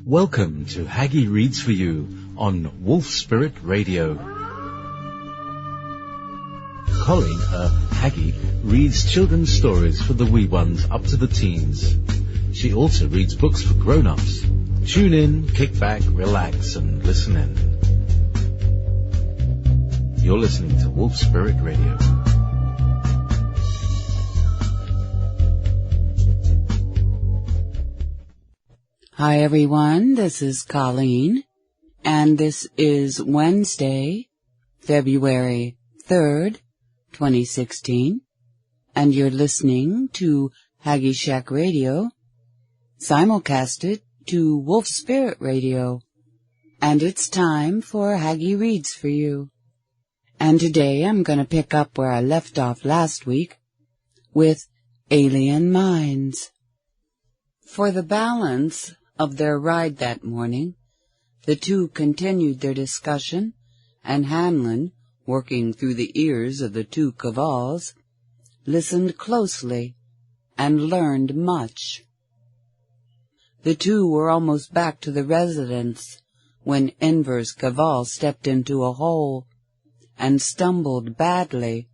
Welcome to Haggie Reads for You on Wolf Spirit Radio. Colleen, Haggie, reads children's stories for the wee ones up to the teens. She also reads books for grown-ups. Tune in, kick back, relax, and listen in. You're listening to Wolf Spirit Radio. Hi everyone, this is Colleen, and this is Wednesday, February 3rd, 2016, and you're listening to Haggie Shack Radio, simulcasted to Wolf Spirit Radio, and it's time for Haggie Reads for You. And today I'm going to pick up where I left off last week with Alien Minds. For the balance of their ride that morning, the two continued their discussion, and Hanlon, working through the ears of the two Cavals, listened closely and learned much. The two were almost back to the residence when Enver's Caval stepped into a hole and stumbled badly.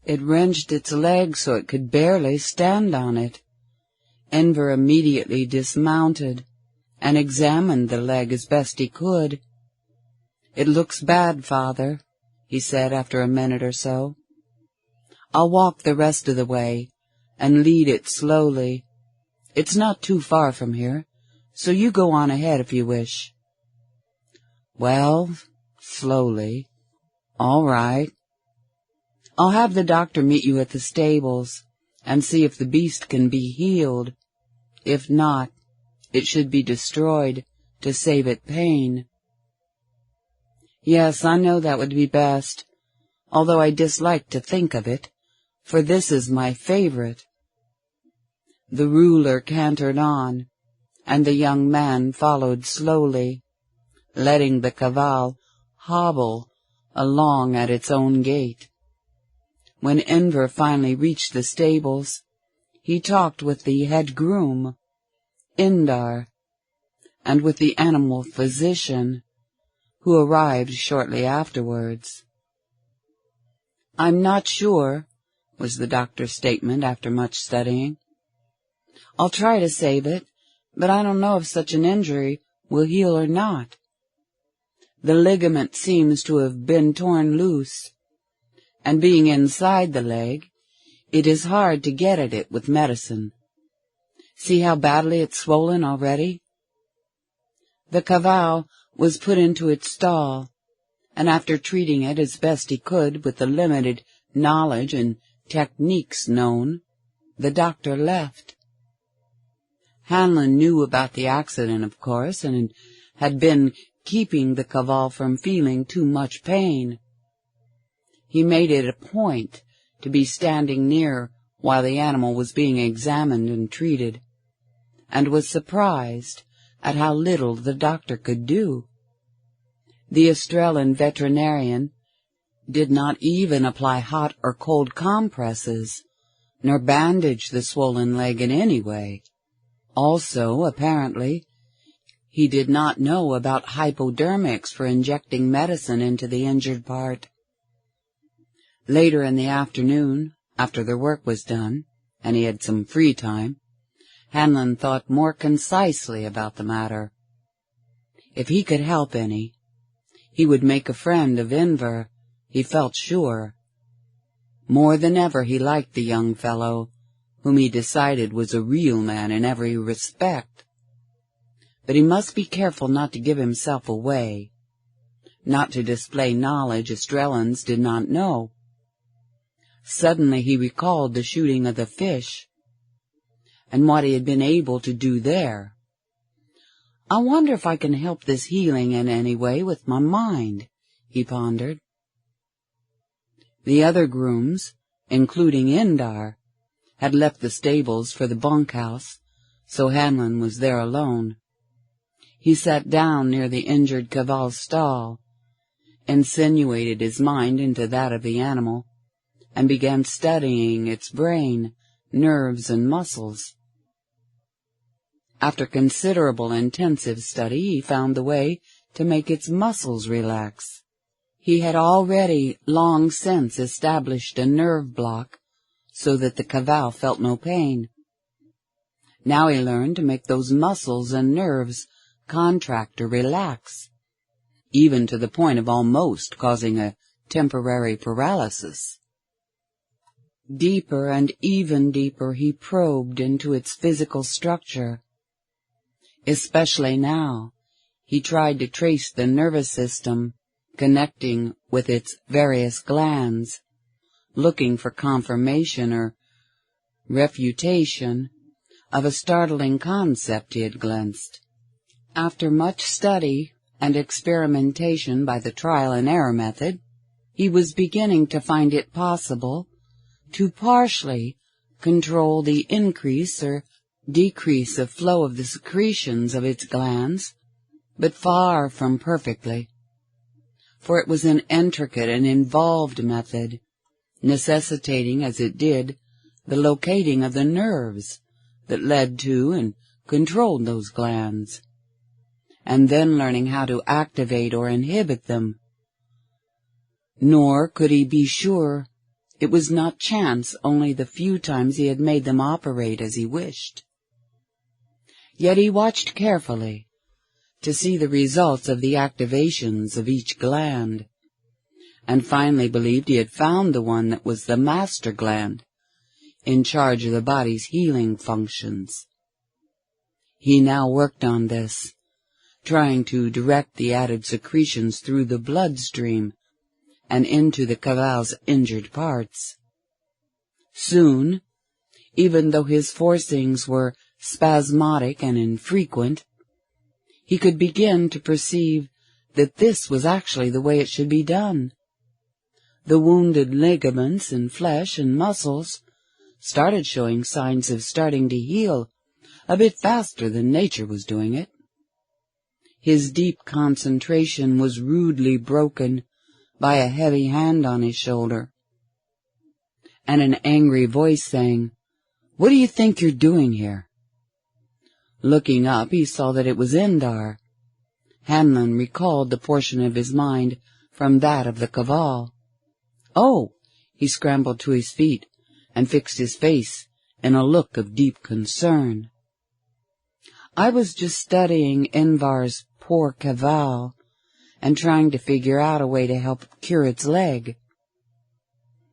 It wrenched its leg so it could barely stand on it. Enver immediately dismounted and examined the leg as best he could. "It looks bad, Father," he said after a minute or so. "I'll walk the rest of the way and lead it slowly. It's not too far from here, so you go on ahead if you wish." "Well, slowly. All right. I'll have the doctor meet you at the stables and see if the beast can be healed. If not, it should be destroyed to save it pain." "Yes, I know that would be best, although I dislike to think of it, for this is my favorite." The ruler cantered on, and the young man followed slowly, letting the Caval hobble along at its own gait. When Enver finally reached the stables, he talked with the head groom, Indar, and with the animal physician, who arrived shortly afterwards. "I'm not sure," was the doctor's statement after much studying. "I'll try to save it, but I don't know if such an injury will heal or not. The ligament seems to have been torn loose, and being inside the leg, it is hard to get at it with medicine. See how badly it's swollen already?" The Caval was put into its stall, and after treating it as best he could with the limited knowledge and techniques known, the doctor left. Hanlon knew about the accident, of course, and had been keeping the Caval from feeling too much pain. He made it a point to be standing near while the animal was being examined and treated, and was surprised at how little the doctor could do. The Australian veterinarian did not even apply hot or cold compresses, nor bandage the swollen leg in any way. Also, apparently, he did not know about hypodermics for injecting medicine into the injured part. Later in the afternoon, after their work was done, and he had some free time, Hanlon thought more concisely about the matter. If he could help any, he would make a friend of Enver, he felt sure. More than ever he liked the young fellow, whom he decided was a real man in every respect. But he must be careful not to give himself away, not to display knowledge Australians did not know. Suddenly he recalled the shooting of the fish, and what he had been able to do there. "I wonder if I can help this healing in any way with my mind," he pondered. The other grooms, including Indar, had left the stables for the bunkhouse, so Hanlon was there alone. He sat down near the injured Caval's stall, insinuated his mind into that of the animal, and began studying its brain, nerves, and muscles. After considerable intensive study, he found the way to make its muscles relax. He had already long since established a nerve block so that the cavale felt no pain. Now he learned to make those muscles and nerves contract or relax, even to the point of almost causing a temporary paralysis. Deeper and even deeper he probed into its physical structure. Especially now, he tried to trace the nervous system connecting with its various glands, looking for confirmation or refutation of a startling concept he had glimpsed. After much study and experimentation by the trial and error method, he was beginning to find it possible to partially control the increase or decrease of flow of the secretions of its glands, but far from perfectly, for it was an intricate and involved method, necessitating as it did the locating of the nerves that led to and controlled those glands, and then learning how to activate or inhibit them. Nor could he be sure it was not chance only the few times he had made them operate as he wished. Yet he watched carefully to see the results of the activations of each gland, and finally believed he had found the one that was the master gland, in charge of the body's healing functions. He now worked on this, trying to direct the added secretions through the bloodstream and into the cavale's injured parts. Soon, even though his forcings were spasmodic and infrequent, he could begin to perceive that this was actually the way it should be done. The wounded ligaments and flesh and muscles started showing signs of starting to heal a bit faster than nature was doing it. His deep concentration was rudely broken by a heavy hand on his shoulder, and an angry voice saying, "What do you think you're doing here?" Looking up, he saw that it was Indar. Hanlon recalled the portion of his mind from that of the cavale. "Oh!" He scrambled to his feet and fixed his face in a look of deep concern. "I was just studying Invar's poor cavale and trying to figure out a way to help cure its leg."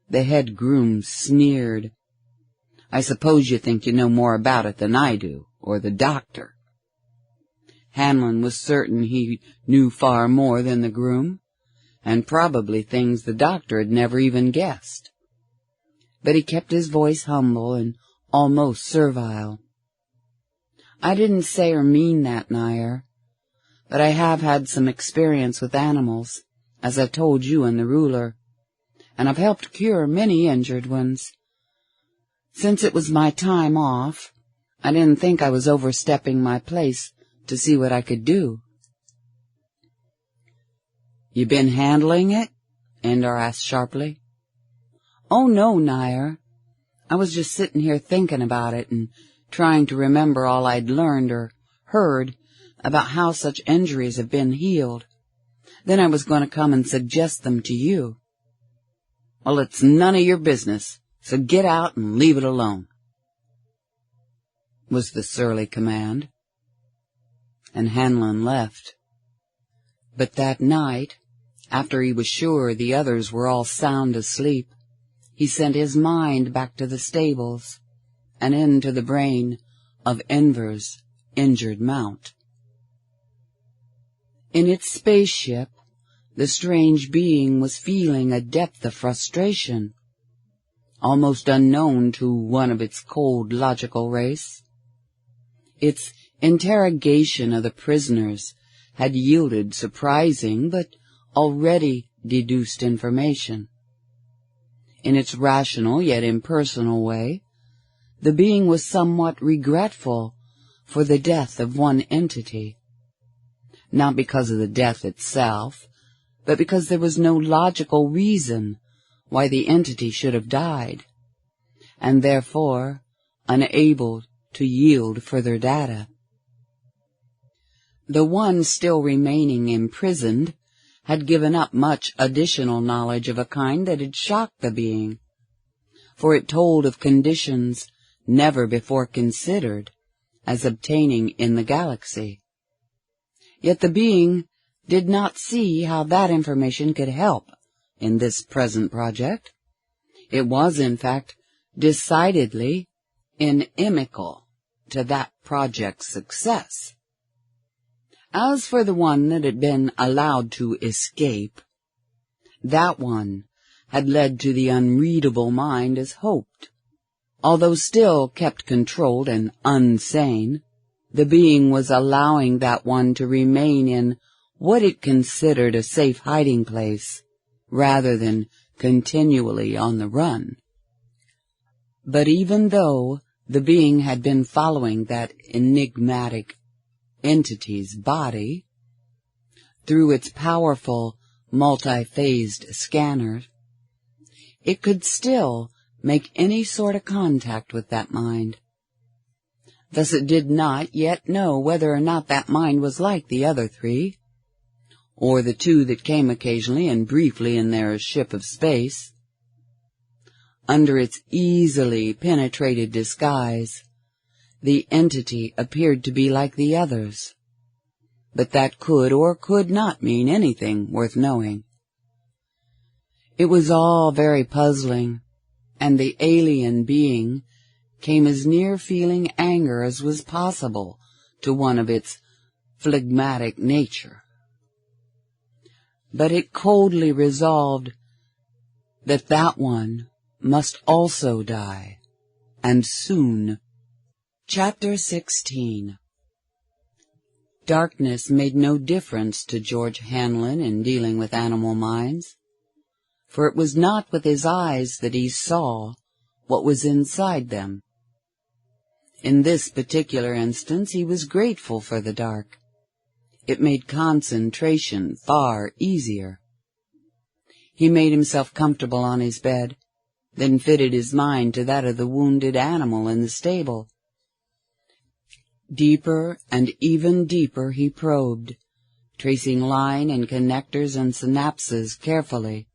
The head groom sneered. "I suppose you think you know more about it than I do, or the doctor." Hanlon was certain he knew far more than the groom, and probably things the doctor had never even guessed. But he kept his voice humble and almost servile. "I didn't say or mean that, Nair, but I have had some experience with animals, as I told you and the ruler, and I've helped cure many injured ones. Since it was my time off, I didn't think I was overstepping my place to see what I could do." "You been handling it?" Indar asked sharply. "Oh, no, Nair. I was just sitting here thinking about it and trying to remember all I'd learned or heard about how such injuries have been healed. Then I was going to come and suggest them to you." "Well, it's none of your business, so get out and leave it alone," was the surly command. And Hanlon left. But that night, after he was sure the others were all sound asleep, he sent his mind back to the stables and into the brain of Invar's injured mount. In its spaceship, the strange being was feeling a depth of frustration, almost unknown to one of its cold, logical race. Its interrogation of the prisoners had yielded surprising but already deduced information. In its rational yet impersonal way, the being was somewhat regretful for the death of one entity, not because of the death itself, but because there was no logical reason why the entity should have died, and therefore unable to yield further data. The one still remaining imprisoned had given up much additional knowledge of a kind that had shocked the being, for it told of conditions never before considered as obtaining in the galaxy. Yet the being did not see how that information could help in this present project. It was, in fact, decidedly inimical to that project's success. As for the one that had been allowed to escape, that one had led to the unreadable mind as hoped. Although still kept controlled and unsane, the being was allowing that one to remain in what it considered a safe hiding place, rather than continually on the run. But even though the being had been following that enigmatic entity's body through its powerful multi-phased scanner, it could still make any sort of contact with that mind. Thus it did not yet know whether or not that mind was like the other three, or the two that came occasionally and briefly in their ship of space. Under its easily penetrated disguise, the entity appeared to be like the others, but that could or could not mean anything worth knowing. It was all very puzzling, and the alien being came as near feeling anger as was possible to one of its phlegmatic nature. But it coldly resolved that that one must also die, and soon. Chapter 16. Darkness made no difference to George Hanlon in dealing with animal minds, for it was not with his eyes that he saw what was inside them. In this particular instance he was grateful for the dark. It made concentration far easier. He made himself comfortable on his bed, then fitted his mind to that of the wounded animal in the stable. Deeper and even deeper he probed, tracing line and connectors and synapses carefully.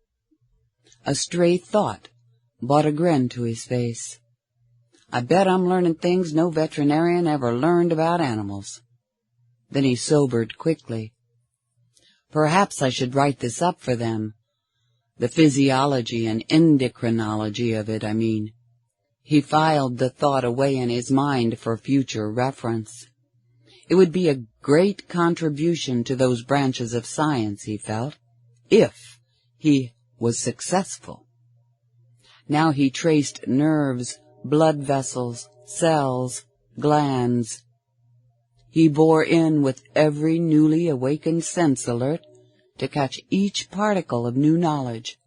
A stray thought brought a grin to his face. I bet I'm learning things no veterinarian ever learned about animals. Then he sobered quickly. Perhaps I should write this up for them. The physiology and endocrinology of it, I mean. He filed the thought away in his mind for future reference. It would be a great contribution to those branches of science, he felt, if he was successful. Now he traced nerves, blood vessels, cells, glands. He bore in with every newly awakened sense alert to catch each particle of new knowledge.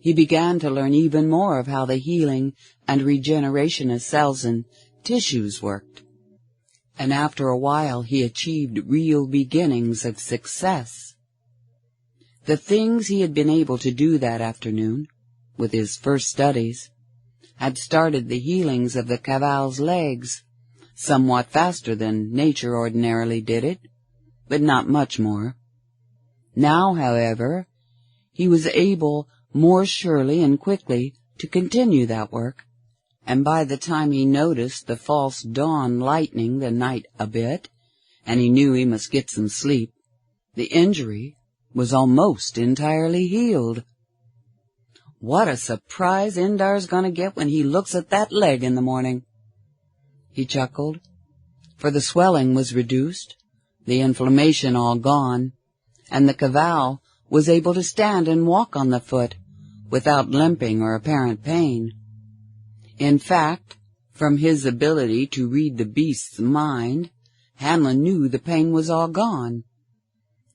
He began to learn even more of how the healing and regeneration of cells and tissues worked, and after a while he achieved real beginnings of success. The things he had been able to do that afternoon, with his first studies, had started the healings of the caval's legs, somewhat faster than nature ordinarily did it, but not much more. Now, however, he was able more surely and quickly to continue that work, and by the time he noticed the false dawn lightening the night a bit, and he knew he must get some sleep, the injury was almost entirely healed. What a surprise Indar's gonna get when he looks at that leg in the morning, he chuckled, for the swelling was reduced, the inflammation all gone, and the caval was able to stand and walk on the foot without limping or apparent pain. In fact, from his ability to read the beast's mind, Hanlon knew the pain was all gone.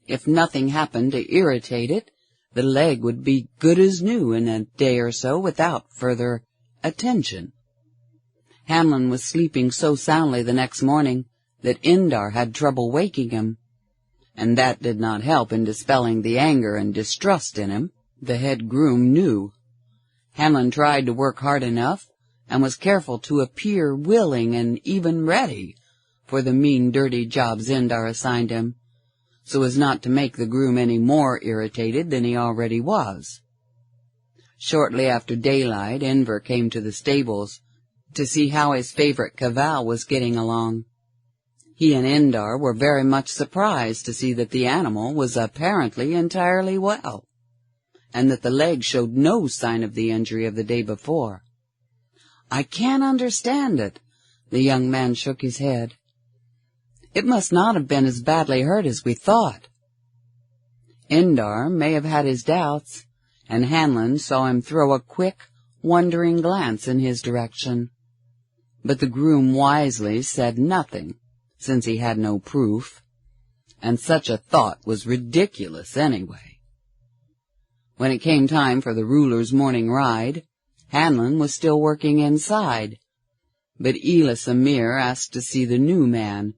If nothing happened to irritate it, the leg would be good as new in a day or so without further attention. Hanlon was sleeping so soundly the next morning that Indar had trouble waking him, and that did not help in dispelling the anger and distrust in him. The head groom knew. Hanlon tried to work hard enough, and was careful to appear willing and even ready for the mean, dirty job Zindar assigned him, so as not to make the groom any more irritated than he already was. Shortly after daylight, Everett came to the stables to see how his favorite cavale was getting along. He and Indar were very much surprised to see that the animal was apparently entirely well, and that the leg showed no sign of the injury of the day before. "I can't understand it." The young man shook his head. "It must not have been as badly hurt as we thought." Indar may have had his doubts, and Hanlon saw him throw a quick, wondering glance in his direction. But the groom wisely said nothing, since he had no proof, and such a thought was ridiculous anyway. When it came time for the ruler's morning ride, Hanlon was still working inside, but Elis Amir asked to see the new man,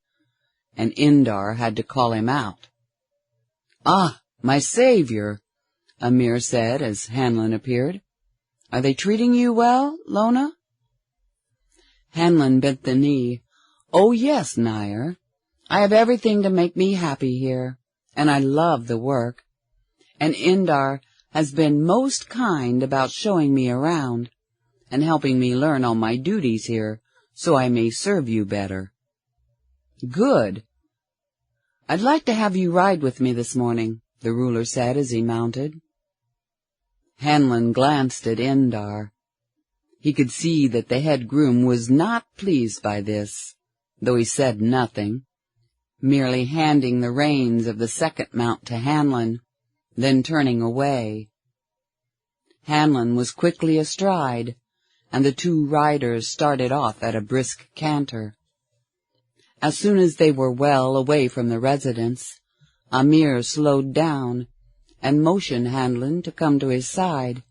and Indar had to call him out. "Ah, my savior," Amir said as Hanlon appeared. "Are they treating you well, Lona?" Hanlon bent the knee. "Oh, yes, Nair. I have everything to make me happy here, and I love the work. And Indar has been most kind about showing me around and helping me learn all my duties here so I may serve you better." "Good. I'd like to have you ride with me this morning," the ruler said as he mounted. Hanlon glanced at Indar. He could see that the head groom was not pleased by this, though he said nothing, merely handing the reins of the second mount to Hanlon, then turning away. Hanlon was quickly astride, and the two riders started off at a brisk canter. As soon as they were well away from the residence, Amir slowed down and motioned Hanlon to come to his side.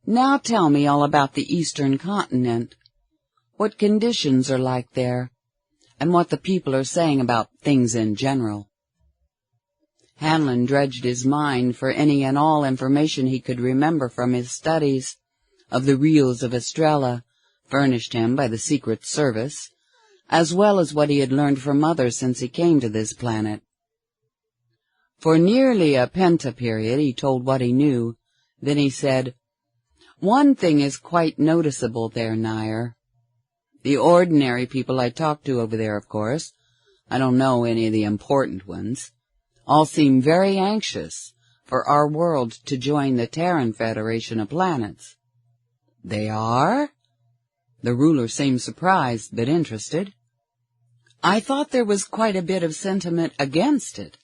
"Now tell me all about the Eastern continent, what conditions are like there, and what the people are saying about things in general." Hanlon dredged his mind for any and all information he could remember from his studies of the reals of Estrella furnished him by the Secret Service, as well as what he had learned from others since he came to this planet. For nearly a pentaperiod he told what he knew, then he said, "One thing is quite noticeable there, Nair. The ordinary people I talk to over there, of course, I don't know any of the important ones, all seem very anxious for our world to join the Terran Federation of Planets." "They are?" The ruler seemed surprised but interested. "I thought there was quite a bit of sentiment against it."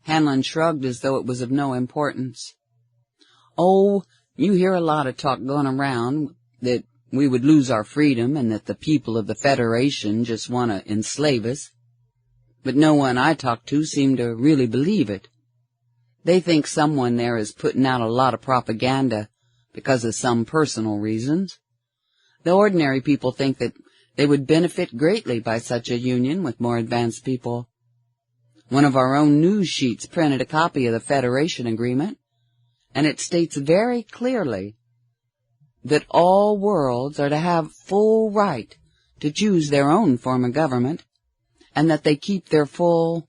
Hanlon shrugged as though it was of no importance. "Oh, you hear a lot of talk going around that we would lose our freedom and that the people of the Federation just want to enslave us. But no one I talk to seemed to really believe it. They think someone there is putting out a lot of propaganda because of some personal reasons. The ordinary people think that they would benefit greatly by such a union with more advanced people. One of our own news sheets printed a copy of the Federation Agreement, and it states very clearly that all worlds are to have full right to choose their own form of government, and that they keep their full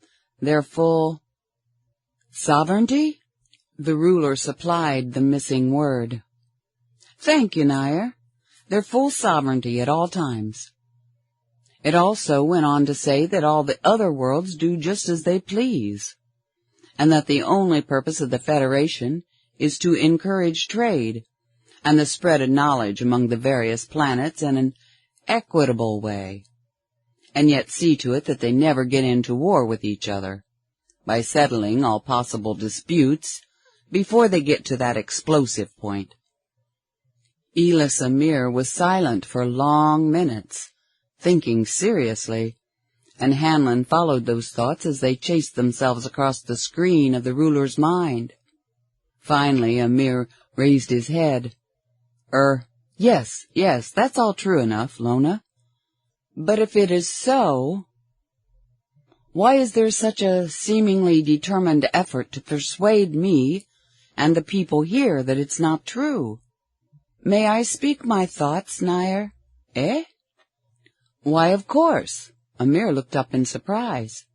sovereignty?" The ruler supplied the missing word. "Thank you, Nair. Their full sovereignty at all times." It also went on to say that all the other worlds do just as they please, and that the only purpose of the Federation is to encourage trade and the spread of knowledge among the various planets in an equitable way, and yet see to it that they never get into war with each other, by settling all possible disputes before they get to that explosive point. Elis Amir was silent for long minutes, thinking seriously, and Hanlon followed those thoughts as they chased themselves across the screen of the ruler's mind. Finally, Amir raised his head. Yes, that's all true enough, Lona. But if it is so, why is there such a seemingly determined effort to persuade me and the people here that it's not true? May I speak my thoughts, Nair? Eh? Why, of course. Amir looked up in surprise.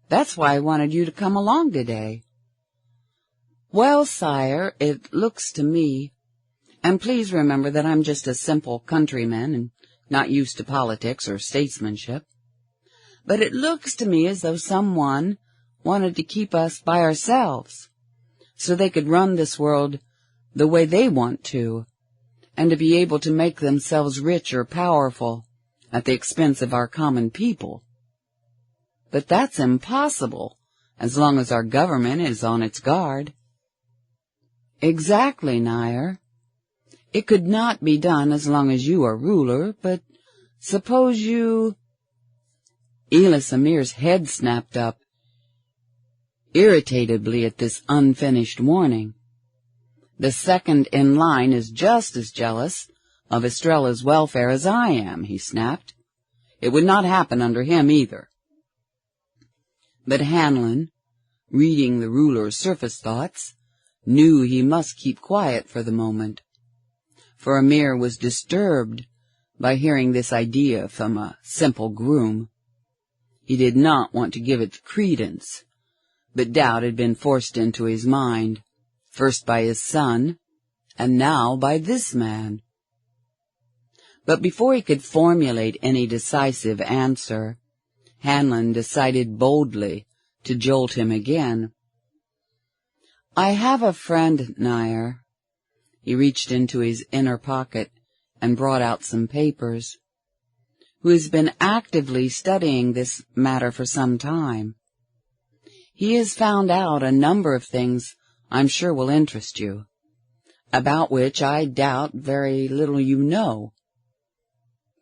"That's why I wanted you to come along today." "Well, sire, it looks to me, and please remember that I'm just a simple countryman and not used to politics or statesmanship, but it looks to me as though someone wanted to keep us by ourselves so they could run this world the way they want to, and to be able to make themselves rich or powerful at the expense of our common people. But that's impossible as long as our government is on its guard." "Exactly, Nair. It could not be done as long as you are ruler, but suppose you—" Elis Amir's head snapped up irritably at this unfinished warning. "The second in line is just as jealous of Estrella's welfare as I am," he snapped. "It would not happen under him either." But Hanlon, reading the ruler's surface thoughts, knew he must keep quiet for the moment, for Amir was disturbed by hearing this idea from a simple groom. He did not want to give it credence, but doubt had been forced into his mind, first by his son, and now by this man. But before he could formulate any decisive answer, Hanlon decided boldly to jolt him again. "I have a friend, Nair." He reached into his inner pocket and brought out some papers, "who has been actively studying this matter for some time. He has found out a number of things I'm sure will interest you, about which I doubt very little you know."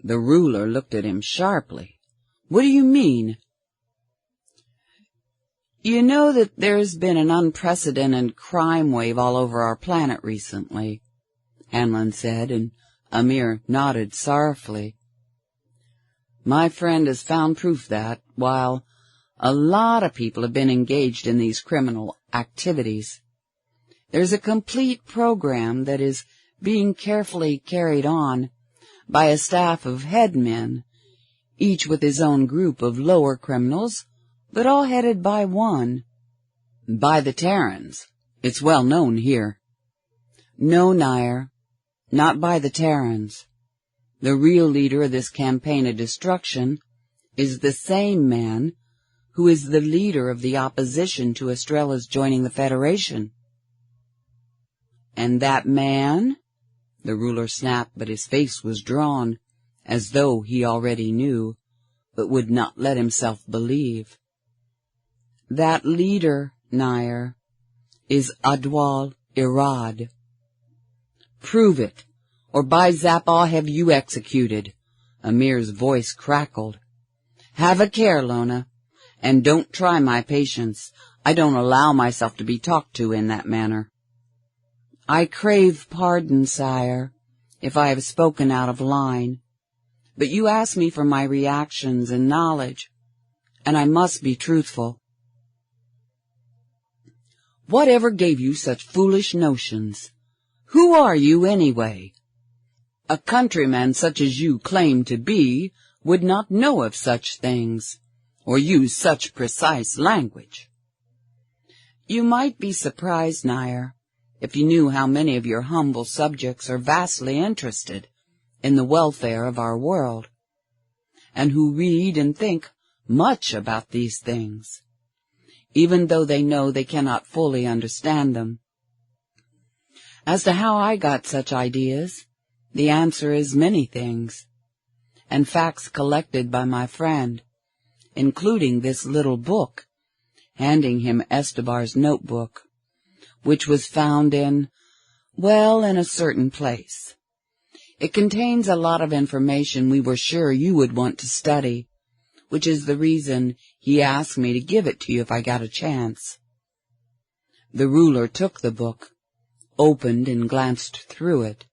The ruler looked at him sharply. "What do you mean?" "You know that there's been an unprecedented crime wave all over our planet recently," Hanlon said, and Amir nodded sorrowfully. "My friend has found proof that, while a lot of people have been engaged in these criminal activities, there's a complete program that is being carefully carried on by a staff of headmen, each with his own group of lower criminals, but all headed by one. By the Terrans. It's well known here." "No, Nair, not by the Terrans. The real leader of this campaign of destruction is the same man who is the leader of the opposition to Estrella's joining the Federation." "And that man?" The ruler snapped, but his face was drawn, as though he already knew, but would not let himself believe. "That leader, Nair, is Adwal Irad." "Prove it, or by Zap I'll have you executed." Amir's voice crackled. "Have a care, Lona, and don't try my patience. I don't allow myself to be talked to in that manner." "I crave pardon, sire, if I have spoken out of line, but you asked me for my reactions and knowledge, and I must be truthful." "Whatever gave you such foolish notions? Who are you, anyway? A countryman such as you claim to be would not know of such things, or use such precise language." "You might be surprised, Nair, if you knew how many of your humble subjects are vastly interested in the welfare of our world, and who read and think much about these things, even though they know they cannot fully understand them. As to how I got such ideas, the answer is many things, and facts collected by my friend, including this little book," handing him Estebar's notebook, "which was found in a certain place. It contains a lot of information we were sure you would want to study, which is the reason he asked me to give it to you if I got a chance." The ruler took the book, opened and glanced through it.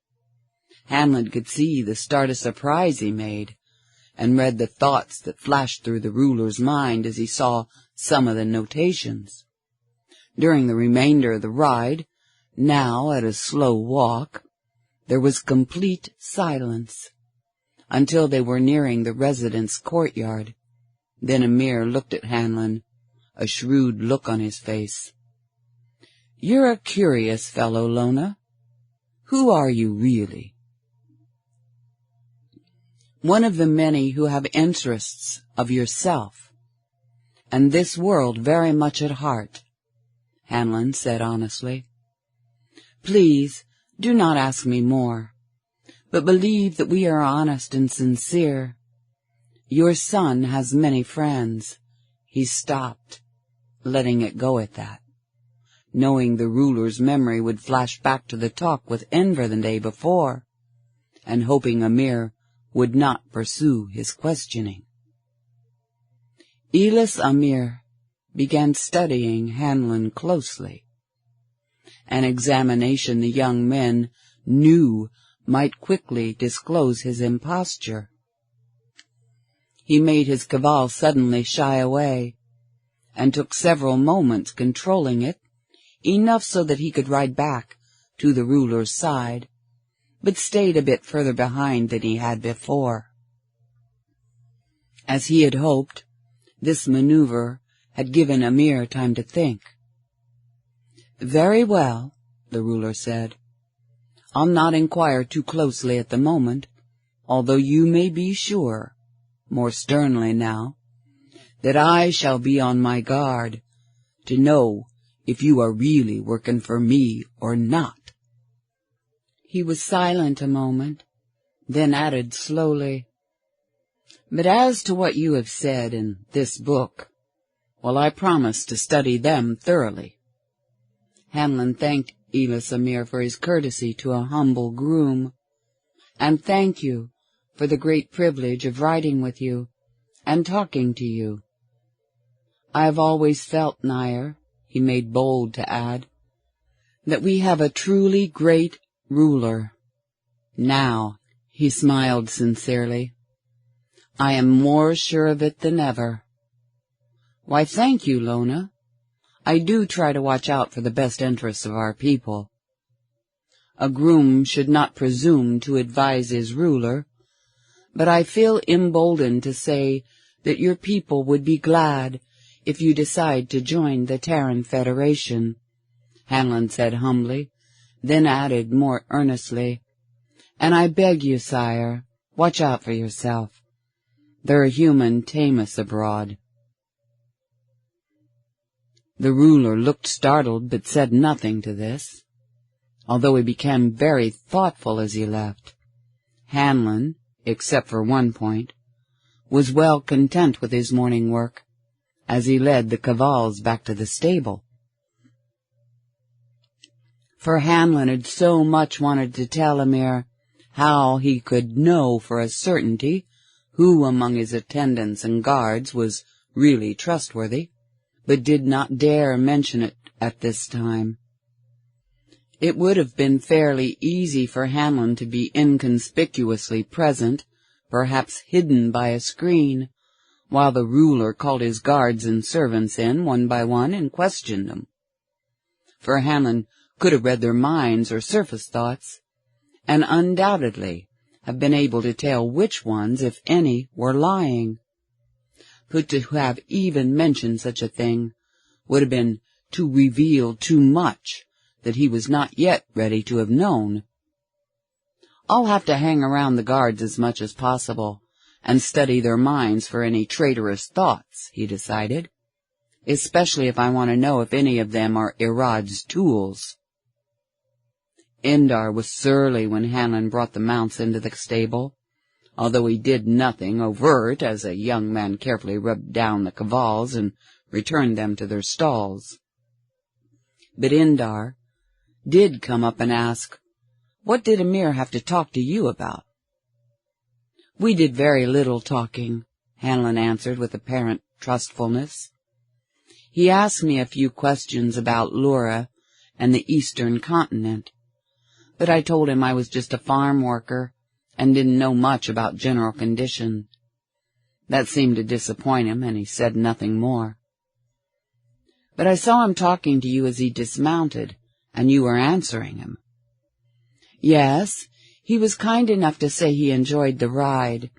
Hanlon could see the start of surprise he made, and read the thoughts that flashed through the ruler's mind as he saw some of the notations. During the remainder of the ride, now at a slow walk, there was complete silence, until they were nearing the residence courtyard, Then Amir looked at Hanlon, a shrewd look on his face. "You're a curious fellow, Lona. Who are you really?" "One of the many who have interests of yourself, and this world very much at heart," Hanlon said honestly. "Please do not ask me more, but believe that we are honest and sincere. Your son has many friends." He stopped, letting it go at that, knowing the ruler's memory would flash back to the talk with Enver the day before, and hoping Amir would not pursue his questioning. Elis Amir began studying Hanlon closely, an examination the young men knew might quickly disclose his imposture. He made his cavall suddenly shy away, and took several moments controlling it, enough so that he could ride back to the ruler's side, but stayed a bit further behind than he had before. As he had hoped, this maneuver had given Amir time to think. "Very well," the ruler said. "I'll not inquire too closely at the moment, although you may be sure, more sternly now, that I shall be on my guard to know if you are really working for me or not." He was silent a moment, then added slowly, "But as to what you have said in this book, well, I promise to study them thoroughly." Hanlon thanked Elis Amir for his courtesy to a humble groom, "And thank you for the great privilege of riding with you and talking to you. I have always felt, Nair," he made bold to add, "that we have a truly great ruler. Now," he smiled sincerely, "I am more sure of it than ever." "Why, thank you, Lona. I do try to watch out for the best interests of our people. A groom should not presume to advise his ruler, but I feel emboldened to say that your people would be glad if you decide to join the Terran Federation," Hanlon said humbly, then added more earnestly, "And I beg you, sire, watch out for yourself. There are human tamus abroad." The ruler looked startled but said nothing to this, although he became very thoughtful as he left. Hanlon, except for one point, was well content with his morning work, as he led the cavals back to the stable. For Hanlon had so much wanted to tell Amir how he could know for a certainty who among his attendants and guards was really trustworthy, but did not dare mention it at this time. It would have been fairly easy for Hanlon to be inconspicuously present, perhaps hidden by a screen, while the ruler called his guards and servants in one by one and questioned them. For Hanlon could have read their minds or surface thoughts, and undoubtedly have been able to tell which ones, if any, were lying. But to have even mentioned such a thing would have been to reveal too much that he was not yet ready to have known. "I'll have to hang around the guards as much as possible and study their minds for any traitorous thoughts," he decided, "especially if I want to know if any of them are Irad's tools." Indar was surly when Hanlon brought the mounts into the stable, although he did nothing overt as a young man carefully rubbed down the cavals and returned them to their stalls. But Indar did come up and ask, "What did Amir have to talk to you about?" "We did very little talking," Hanlon answered with apparent trustfulness. "He asked me a few questions about Lura and the eastern continent, but I told him I was just a farm worker and didn't know much about general condition. That seemed to disappoint him, and he said nothing more. But I saw him talking to you as he dismounted, and you were answering him." "Yes, he was kind enough to say he enjoyed the ride,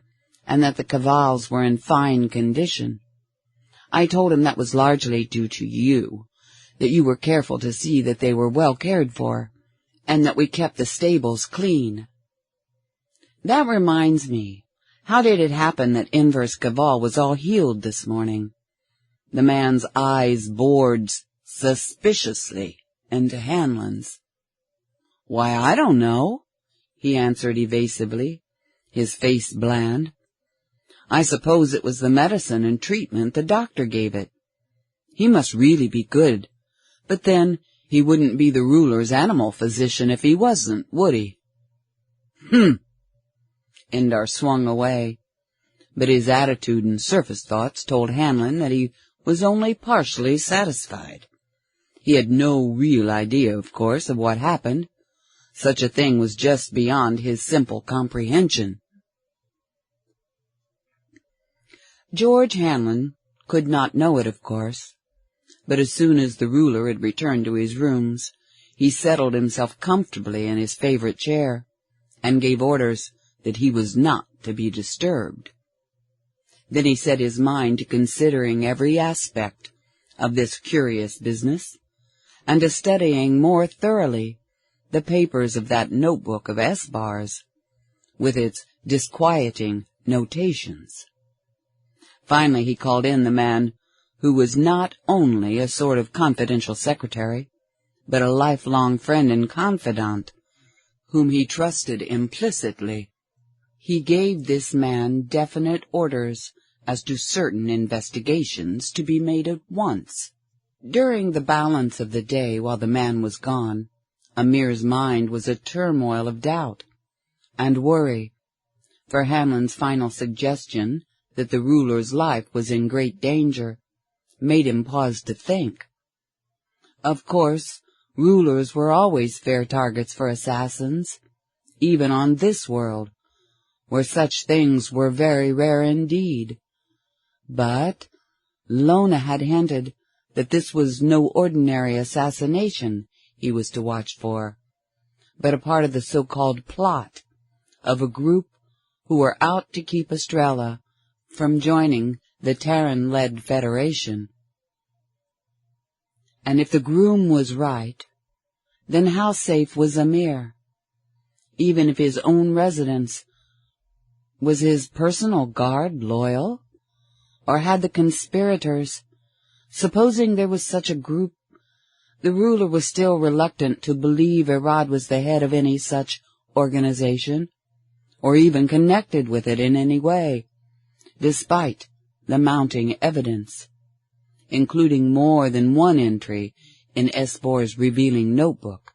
and that the cavals were in fine condition," I told him that was largely due to you, that you were careful to see that they were well cared for, and that we kept the stables clean. That reminds me, how did it happen that Inver's Cavall was all healed this morning? The man's eyes bored suspiciously into Hanlon's. Why, I don't know, he answered evasively, his face bland. I suppose it was the medicine and treatment the doctor gave it. He must really be good, but then he wouldn't be the ruler's animal physician if he wasn't, would he? Indar swung away, but his attitude and surface thoughts told Hanlon that he was only partially satisfied. He had no real idea, of course, of what happened. Such a thing was just beyond his simple comprehension. George Hanlon could not know it, of course, but as soon as the ruler had returned to his rooms, he settled himself comfortably in his favorite chair, and gave orders that he was not to be disturbed. Then he set his mind to considering every aspect of this curious business, and to studying more thoroughly the papers of that notebook of S-bars, with its disquieting notations. Finally he called in the man who was not only a sort of confidential secretary, but a lifelong friend and confidant, whom he trusted implicitly. He gave this man definite orders as to certain investigations to be made at once. During the balance of the day while the man was gone, Amir's mind was a turmoil of doubt and worry, for Hanlon's final suggestion that the ruler's life was in great danger made him pause to think. Of course, rulers were always fair targets for assassins, even on this world, where such things were very rare indeed. But Lona had hinted that this was no ordinary assassination he was to watch for, but a part of the so-called plot of a group who were out to keep Estrella from joining the Terran-led Federation. And if the groom was right, then how safe was Amir? Even if his own residence, was his personal guard loyal? Or had the conspirators, supposing there was such a group, the ruler was still reluctant to believe Arad was the head of any such organization, or even connected with it in any way, despite the mounting evidence, including more than one entry in Esbor's revealing notebook.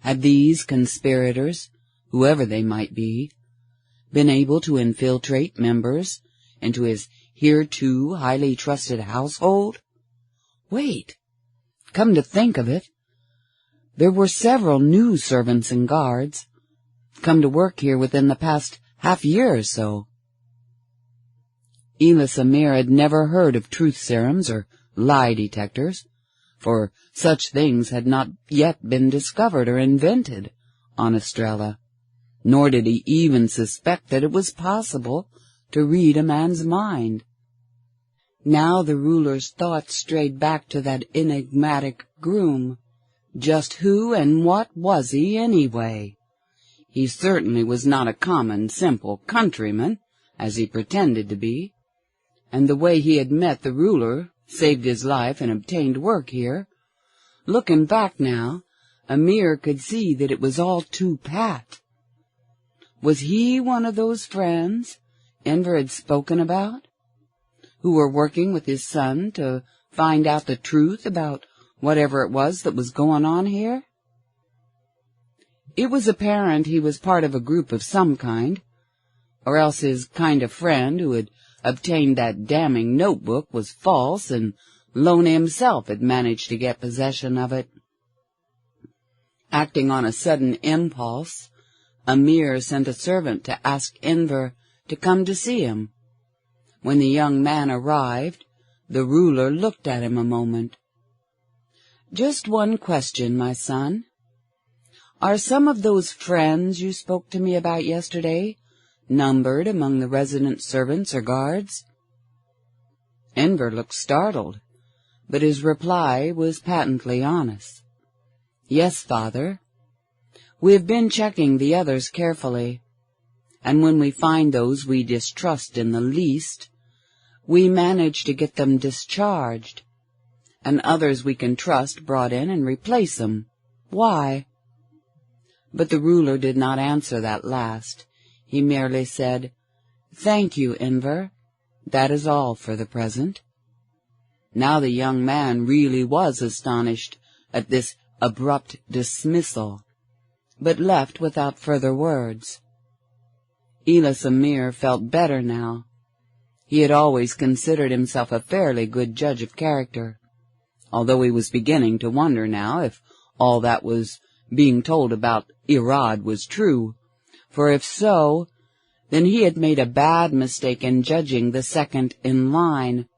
Had these conspirators, whoever they might be, been able to infiltrate members into his hereto highly trusted household? Wait, come to think of it, there were several new servants and guards come to work here within the past half-year or so. Elis Amir had never heard of truth serums or lie detectors, for such things had not yet been discovered or invented on Estrella, nor did he even suspect that it was possible to read a man's mind. Now the ruler's thoughts strayed back to that enigmatic groom. Just who and what was he, anyway? He certainly was not a common, simple countryman, as he pretended to be, and the way he had met the ruler saved his life and obtained work here. Looking back now, Amir could see that it was all too pat. Was he one of those friends Enver had spoken about, who were working with his son to find out the truth about whatever it was that was going on here? It was apparent he was part of a group of some kind, or else his kind of friend who had obtained that damning notebook was false, and Lona himself had managed to get possession of it. Acting on a sudden impulse, Amir sent a servant to ask Enver to come to see him. When the young man arrived, the ruler looked at him a moment. "Just one question, my son. Are some of those friends you spoke to me about yesterday numbered among the resident servants or guards?" Enver looked startled, but his reply was patently honest. "Yes, Father. We have been checking the others carefully, and when we find those we distrust in the least, we manage to get them discharged, and others we can trust brought in and replace them. Why?" But the ruler did not answer that last. He merely said, "Thank you, Enver. That is all for the present." Now the young man really was astonished at this abrupt dismissal, but left without further words. Elis Amir felt better now. He had always considered himself a fairly good judge of character, although he was beginning to wonder now if all that was being told about Irad was true, for if so, then he had made a bad mistake in judging the second in line,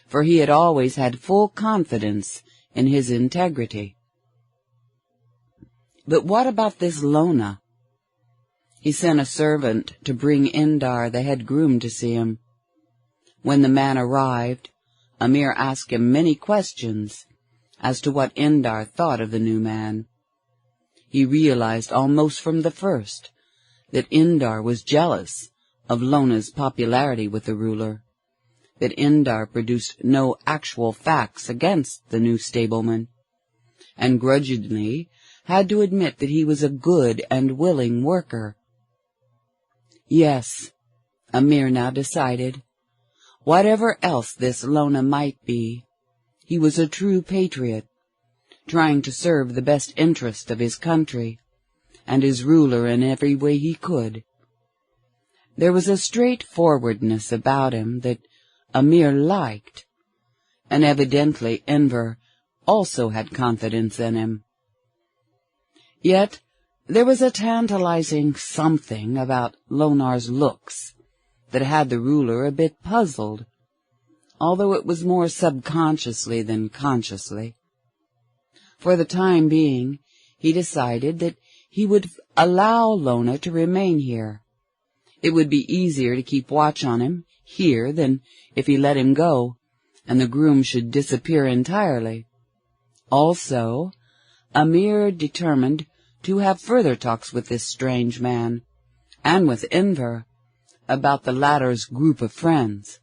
for he had always had full confidence in his integrity. But what about this Lona? He sent a servant to bring Indar, the head groom, to see him. When the man arrived, Amir asked him many questions as to what Indar thought of the new man. He realized almost from the first that Indar was jealous of Lona's popularity with the ruler, that Indar produced no actual facts against the new stableman, and grudgingly had to admit that he was a good and willing worker. Yes, Amir now decided, whatever else this Lona might be, he was a true patriot, trying to serve the best interest of his country and his ruler in every way he could. There was a straightforwardness about him that Amir liked, and evidently Enver also had confidence in him. Yet there was a tantalizing something about Lonar's looks that had the ruler a bit puzzled, although it was more subconsciously than consciously. For the time being, he decided that he would allow Lona to remain here. It would be easier to keep watch on him here than if he let him go, and the groom should disappear entirely. Also, Amir determined to have further talks with this strange man, and with Enver, about the latter's group of friends.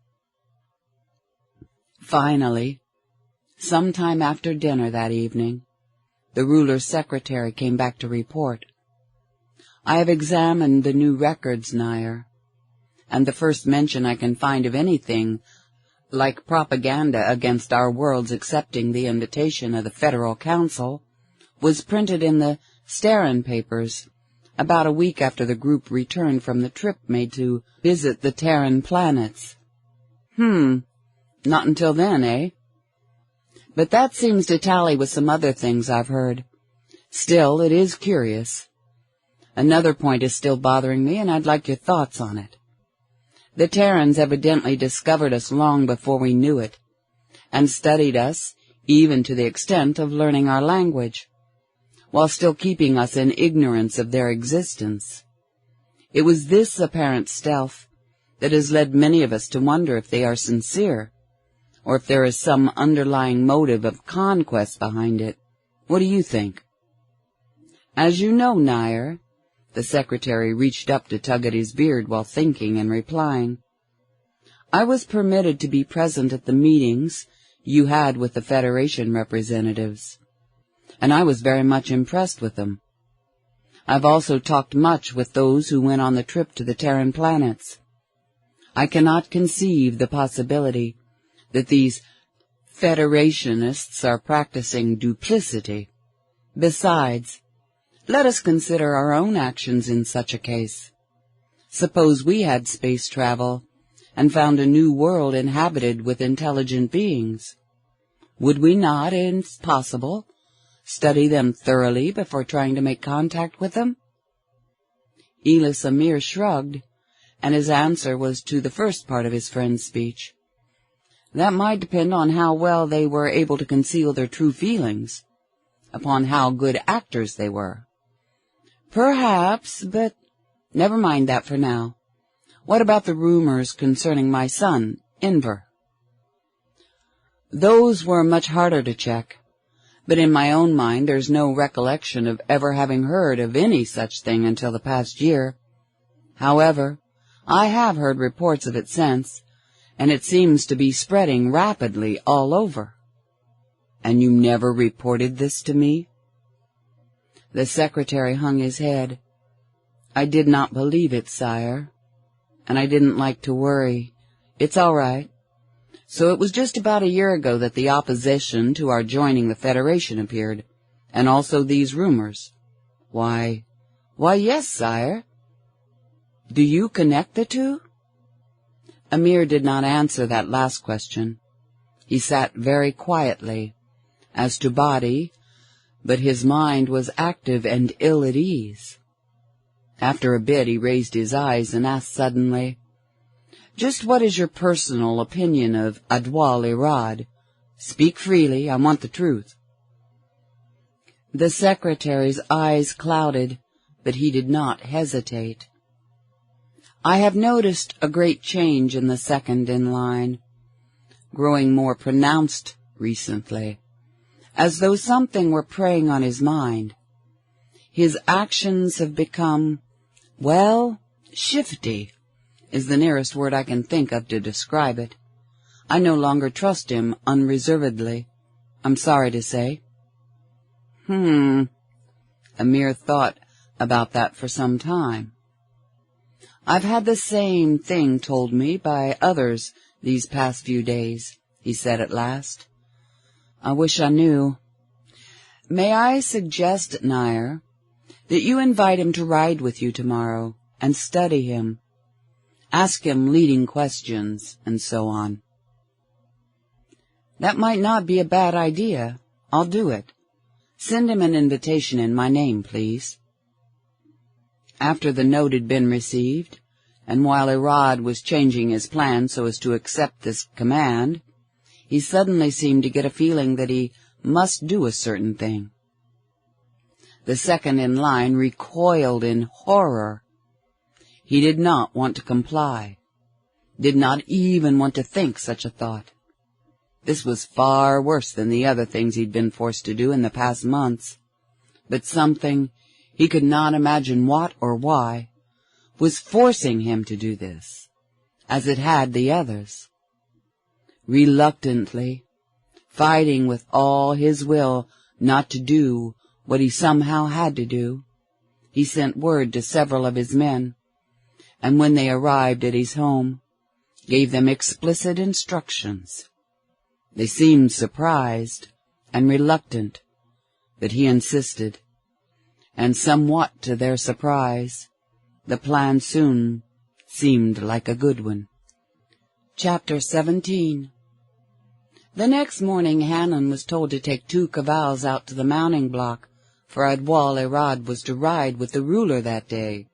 Finally, sometime after dinner that evening, the ruler's secretary came back to report. "I have examined the new records, Nair, and the first mention I can find of anything like propaganda against our world's accepting the invitation of the Federal Council was printed in the Starin papers about a week after the group returned from the trip made to visit the Terran planets." Not until then, eh? But that seems to tally with some other things I've heard. Still, it is curious. Another point is still bothering me, and I'd like your thoughts on it. The Terrans evidently discovered us long before we knew it, and studied us even to the extent of learning our language, while still keeping us in ignorance of their existence. It was this apparent stealth that has led many of us to wonder if they are sincere, or if there is some underlying motive of conquest behind it. What do you think? As you know, Nair, the secretary reached up to tug at his beard while thinking and replying, I was permitted to be present at the meetings you had with the Federation representatives, and I was very much impressed with them. I've also talked much with those who went on the trip to the Terran planets. I cannot conceive the possibility that these Federationists are practicing duplicity. Besides, let us consider our own actions in such a case. Suppose we had space travel and found a new world inhabited with intelligent beings. Would we not, if possible, study them thoroughly before trying to make contact with them? Elis Amir shrugged, and his answer was to the first part of his friend's speech. That might depend on how well they were able to conceal their true feelings, upon how good actors they were. Perhaps, but never mind that for now. What about the rumors concerning my son, Enver? Those were much harder to check, but in my own mind there's no recollection of ever having heard of any such thing until the past year. However, I have heard reports of it since, and it seems to be spreading rapidly all over. And you never reported this to me? The secretary hung his head. I did not believe it, sire, and I didn't like to worry. It's all right. So it was just about a year ago that the opposition to our joining the Federation appeared, and also these rumors. Why, yes, sire. Do you connect the two? Amir did not answer that last question. He sat very quietly, as to body, but his mind was active and ill at ease. After a bit he raised his eyes and asked suddenly, "Just what is your personal opinion of Adwal-Irad? Speak freely, I want the truth." The secretary's eyes clouded, but he did not hesitate. "I have noticed a great change in the second in line, growing more pronounced recently, as though something were preying on his mind. His actions have become, well, shifty, is the nearest word I can think of to describe it. I no longer trust him unreservedly, I'm sorry to say." Amir thought about that for some time. "I've had the same thing told me by others these past few days," he said at last. "I wish I knew. May I suggest, Nair, that you invite him to ride with you tomorrow and study him. Ask him leading questions, and so on." "That might not be a bad idea. I'll do it. Send him an invitation in my name, please." After the note had been received, and while Irad was changing his plan so as to accept this command, he suddenly seemed to get a feeling that he must do a certain thing. The second in line recoiled in horror. He did not want to comply, did not even want to think such a thought. This was far worse than the other things he'd been forced to do in the past months, but something, he could not imagine what or why, was forcing him to do this, as it had the others. Reluctantly, fighting with all his will not to do what he somehow had to do, he sent word to several of his men, and when they arrived at his home, gave them explicit instructions. They seemed surprised and reluctant, but he insisted, and somewhat to their surprise, the plan soon seemed like a good one. Chapter 17. The next morning Hannon was told to take 2 cavals out to the mounting block, for Adwal-Irad was to ride with the ruler that day.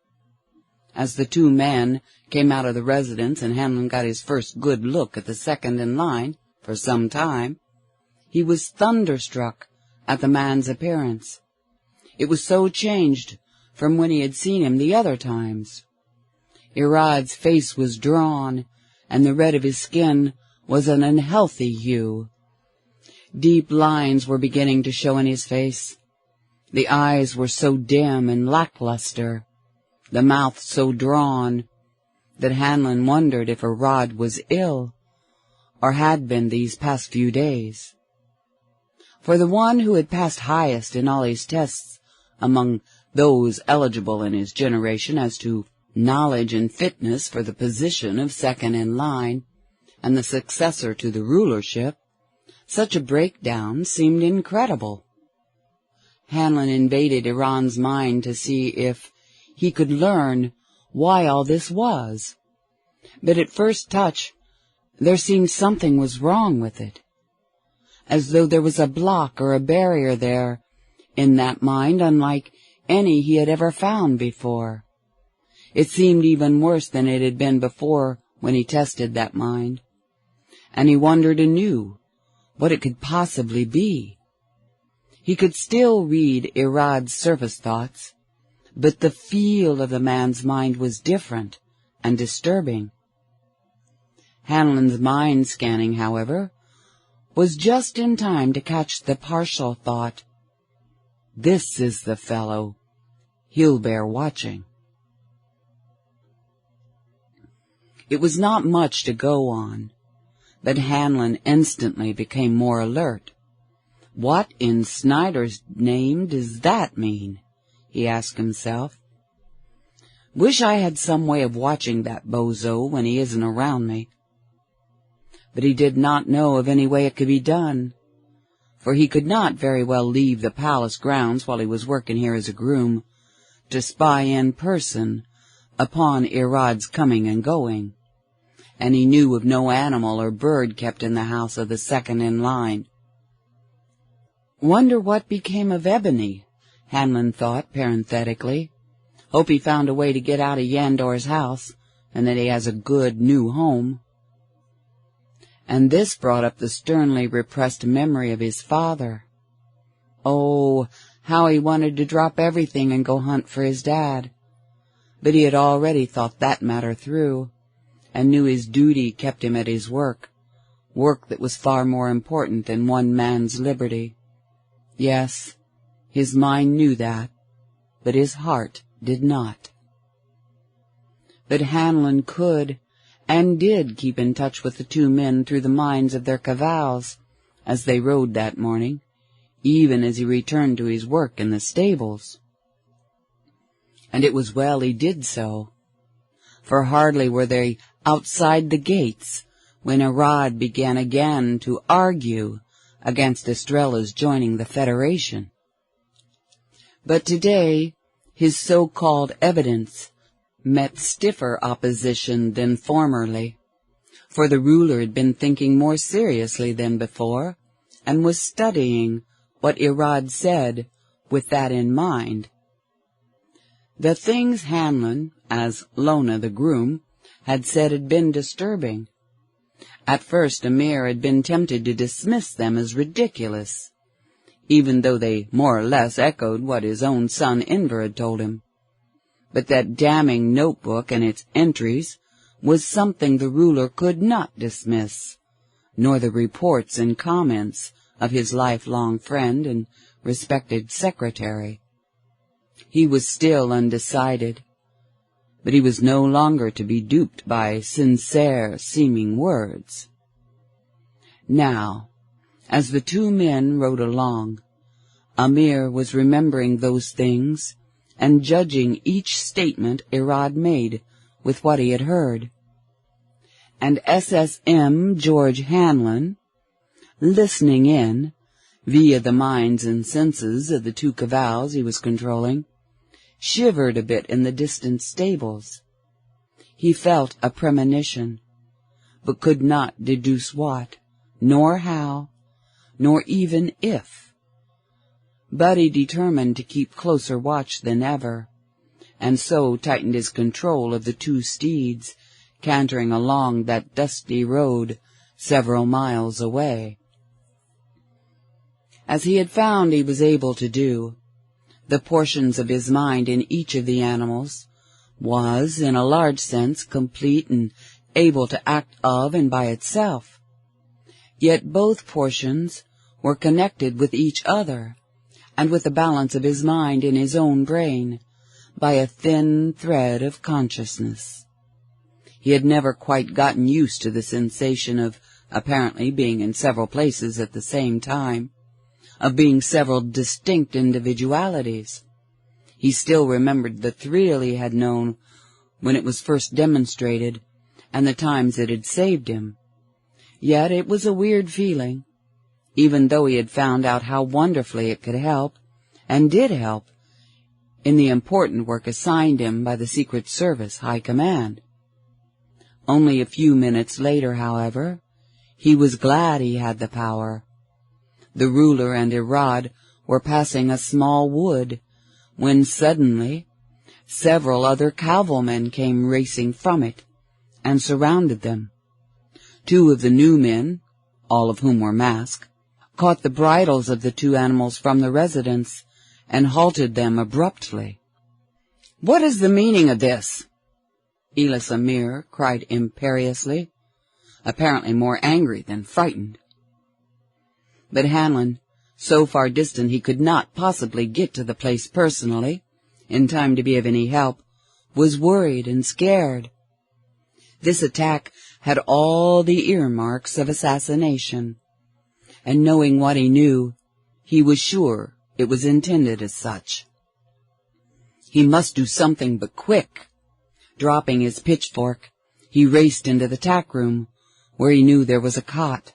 As the 2 men came out of the residence and Hanlon got his first good look at the second in line for some time, he was thunderstruck at the man's appearance. It was so changed from when he had seen him the other times. Irad's face was drawn, and the red of his skin was an unhealthy hue. Deep lines were beginning to show in his face. The eyes were so dim and lackluster, the mouth so drawn, that Hanlon wondered if Irad was ill, or had been these past few days. For the one who had passed highest in all his tests among those eligible in his generation as to knowledge and fitness for the position of second in line and the successor to the rulership, such a breakdown seemed incredible. Hanlon invaded Iran's mind to see if he could learn why all this was, but at first touch there seemed something was wrong with it, as though there was a block or a barrier there in that mind unlike any he had ever found before. It seemed even worse than it had been before when he tested that mind, and he wondered anew what it could possibly be. He could still read Irad's surface thoughts, but the feel of the man's mind was different and disturbing. Hanlon's mind scanning, however, was just in time to catch the partial thought, "This is the fellow. He'll bear watching." It was not much to go on, but Hanlon instantly became more alert. "What in Snyder's name does that mean?" he asked himself. "Wish I had some way of watching that bozo when he isn't around me." But he did not know of any way it could be done, for he could not very well leave the palace grounds while he was working here as a groom, to spy in person upon Irad's coming and going, and he knew of no animal or bird kept in the house of the second in line. "Wonder what became of Ebony," Hanlon thought parenthetically. "Hope he found a way to get out of Yandor's house, and that he has a good new home." And this brought up the sternly repressed memory of his father. Oh, how he wanted to drop everything and go hunt for his dad. But he had already thought that matter through, and knew his duty kept him at his work that was far more important than one man's liberty. Yes, his mind knew that, but his heart did not. But Hanlon could and did keep in touch with the two men through the minds of their cavals as they rode that morning, even as he returned to his work in the stables. And it was well he did so, for hardly were they outside the gates when Irad began again to argue against Estrella's joining the Federation. But today his so-called evidence met stiffer opposition than formerly, for the ruler had been thinking more seriously than before, and was studying what Irad said with that in mind. The things Hanlon, as Lona the groom, had said had been disturbing. At first Amir had been tempted to dismiss them as ridiculous, even though they more or less echoed what his own son Enver had told him. But that damning notebook and its entries was something the ruler could not dismiss, nor the reports and comments of his lifelong friend and respected secretary. He was still undecided, but he was no longer to be duped by sincere-seeming words. Now, as the two men rode along, Amir was remembering those things and judging each statement Irad made with what he had heard. And SSM George Hanlon, listening in, via the minds and senses of the two cavals he was controlling, shivered a bit in the distant stables. He felt a premonition, but could not deduce what, nor how, nor even if. But he determined to keep closer watch than ever, and so tightened his control of the two steeds cantering along that dusty road several miles away. As he had found he was able to do, the portions of his mind in each of the animals was, in a large sense, complete and able to act of and by itself. Yet both portions were connected with each other, and with the balance of his mind in his own brain, by a thin thread of consciousness. He had never quite gotten used to the sensation of apparently being in several places at the same time, of being several distinct individualities. He still remembered the thrill he had known when it was first demonstrated, and the times it had saved him. Yet it was a weird feeling, even though he had found out how wonderfully it could help, and did help, in the important work assigned him by the Secret Service High Command. Only a few minutes later, however, he was glad he had the power. The ruler and Irad were passing a small wood, when suddenly several other cavalrymen came racing from it, and surrounded them. Two of the new men, all of whom were masked, caught the bridles of the two animals from the residence, and halted them abruptly. "What is the meaning of this?" Elis Amir cried imperiously, apparently more angry than frightened. But Hanlon, so far distant he could not possibly get to the place personally, in time to be of any help, was worried and scared. This attack had all the earmarks of assassination, and knowing what he knew, he was sure it was intended as such. He must do something but quick. Dropping his pitchfork, he raced into the tack room, where he knew there was a cot.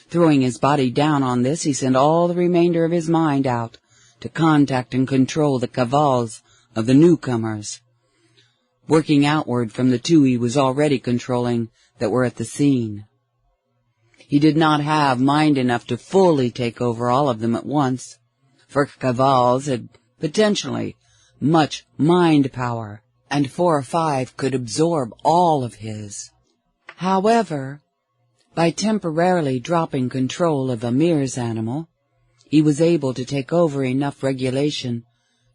Throwing his body down on this, he sent all the remainder of his mind out to contact and control the cavals of the newcomers, working outward from the two he was already controlling that were at the scene. He did not have mind enough to fully take over all of them at once, for cavals had potentially much mind power, and 4 or 5 could absorb all of his. However, by temporarily dropping control of Amir's animal, he was able to take over enough regulation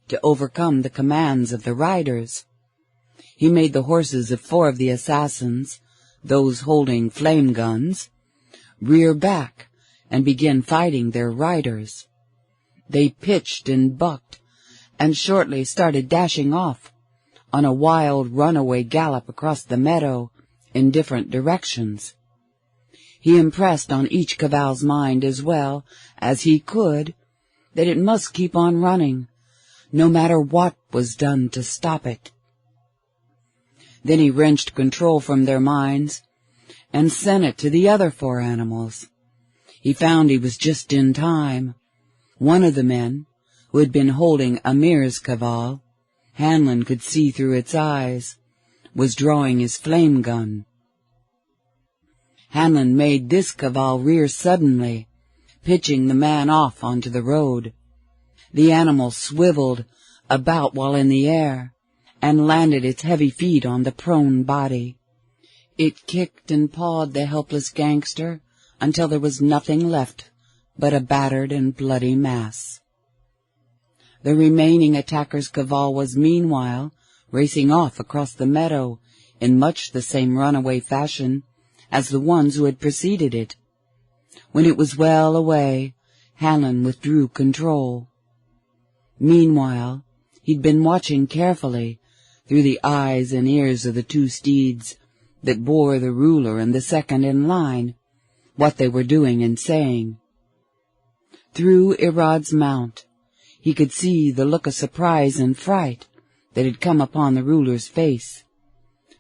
to overcome the commands of the riders. He made the horses of 4 of the assassins, those holding flame guns, rear back and begin fighting their riders. They pitched and bucked, and shortly started dashing off on a wild runaway gallop across the meadow in different directions. He impressed on each caval's mind as well as he could that it must keep on running, no matter what was done to stop it. Then he wrenched control from their minds and sent it to the other 4 animals. He found he was just in time. One of the men, who had been holding Amir's caval, Hanlon could see through its eyes, was drawing his flame gun. Hanlon made this caval rear suddenly, pitching the man off onto the road. The animal swiveled about while in the air, and landed its heavy feet on the prone body. It kicked and pawed the helpless gangster until there was nothing left but a battered and bloody mass. The remaining attacker's caval was meanwhile racing off across the meadow in much the same runaway fashion as the ones who had preceded it. When it was well away, Hanlon withdrew control. Meanwhile, he'd been watching carefully through the eyes and ears of the 2 steeds that bore the ruler and the second in line, what they were doing and saying. Through Irad's mount, he could see the look of surprise and fright that had come upon the ruler's face.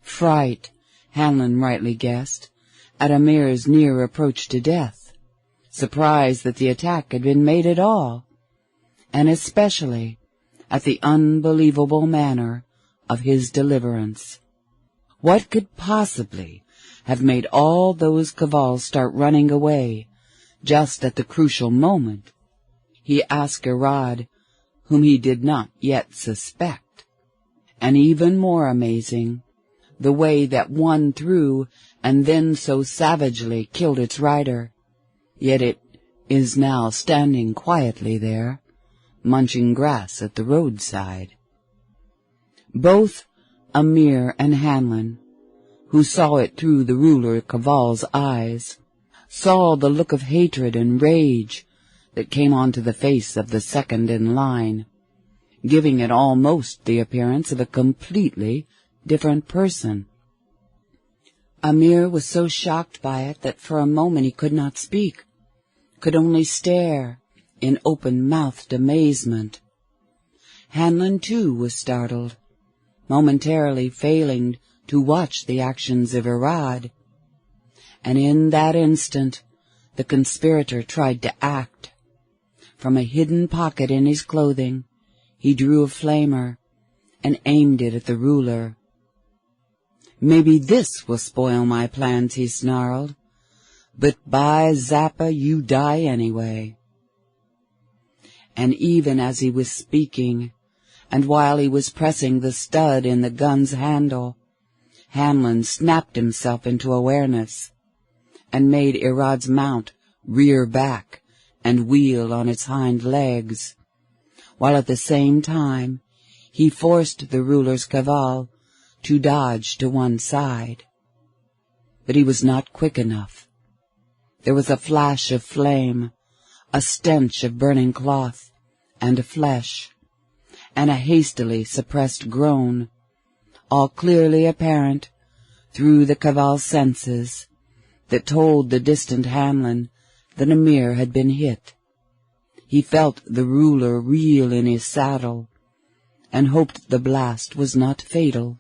Fright, Hanlon rightly guessed, at Amir's near approach to death, surprise that the attack had been made at all, and especially at the unbelievable manner of his deliverance. What could possibly have made all those cavals start running away just at the crucial moment? He asked Irad, whom he did not yet suspect. And even more amazing, the way that one threw and then so savagely killed its rider, yet it is now standing quietly there, munching grass at the roadside. Both Amir and Hanlon, who saw it through the ruler caval's eyes, saw the look of hatred and rage that came onto the face of the second in line, giving it almost the appearance of a completely different person. Amir was so shocked by it that for a moment he could not speak, could only stare in open-mouthed amazement. Hanlon, too, was startled, momentarily failing to watch the actions of Irad. And in that instant, the conspirator tried to act. From a hidden pocket in his clothing, he drew a flamer and aimed it at the ruler. "Maybe this will spoil my plans," he snarled, "but by Zappa, you die anyway." And even as he was speaking, and while he was pressing the stud in the gun's handle, Hanlon snapped himself into awareness and made Irad's mount rear back and wheel on its hind legs, while at the same time he forced the ruler's caval to dodge to one side. But he was not quick enough. There was a flash of flame, a stench of burning cloth and flesh, and a hastily suppressed groan, all clearly apparent through the Caval's senses, that told the distant Hanlon that Amir had been hit. He felt the ruler reel in his saddle, and hoped the blast was not fatal.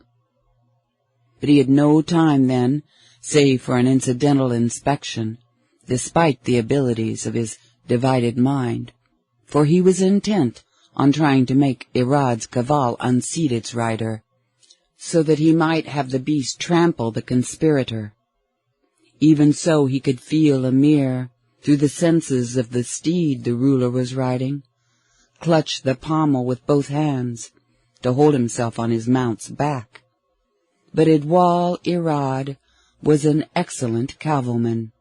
But he had no time then, save for an incidental inspection, despite the abilities of his divided mind, for he was intent on trying to make Irad's Caval unseat its rider, so that he might have the beast trample the conspirator. Even so he could feel Amir, through the senses of the steed the ruler was riding, clutch the pommel with both hands to hold himself on his mount's back. But Idwal Irad was an excellent cavalman.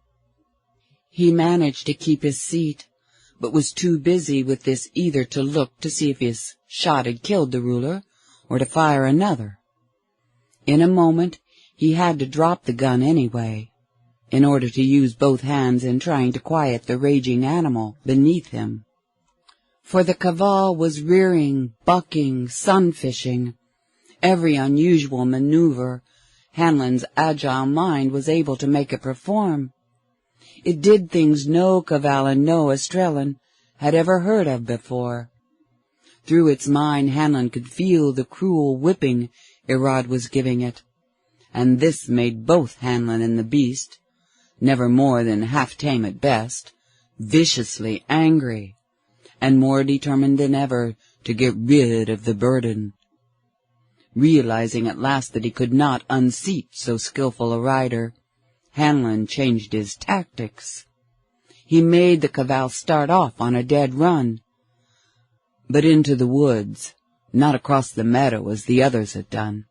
He managed to keep his seat, but was too busy with this either to look to see if his shot had killed the ruler, or to fire another. In a moment he had to drop the gun anyway, in order to use both hands in trying to quiet the raging animal beneath him. For the Caval was rearing, bucking, sunfishing. Every unusual maneuver Hanlon's agile mind was able to make it perform. It did things no Caval and no Estrellan had ever heard of before. Through its mind Hanlon could feel the cruel whipping Irad was giving it, and this made both Hanlon and the beast, never more than half tame at best, viciously angry, and more determined than ever to get rid of the burden. Realizing at last that he could not unseat so skillful a rider, Hanlon changed his tactics. He made the Caval start off on a dead run, but into the woods, not across the meadow as the others had done.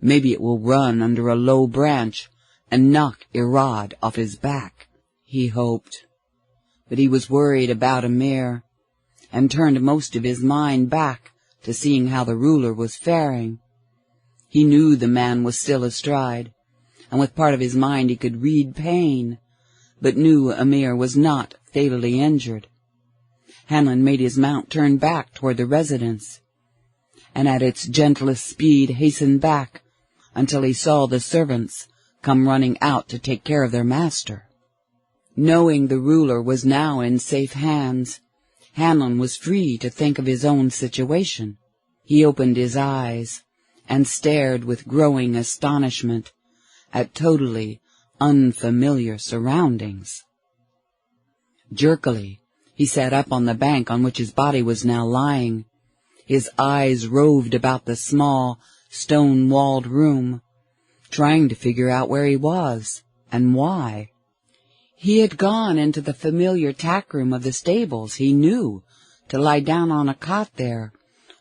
Maybe it will run under a low branch and knock Irad off his back, he hoped. But he was worried about Amir, and turned most of his mind back to seeing how the ruler was faring. He knew the man was still astride, and with part of his mind he could read pain, but knew Amir was not fatally injured. Hanlon made his mount turn back toward the residence, and at its gentlest speed hastened back until he saw the servants come running out to take care of their master. Knowing the ruler was now in safe hands, Hanlon was free to think of his own situation. He opened his eyes and stared with growing astonishment at totally unfamiliar surroundings. Jerkily, he sat up on the bank on which his body was now lying. His eyes roved about the small, stone-walled room, trying to figure out where he was and why. He had gone into the familiar tack room of the stables, he knew, to lie down on a cot there,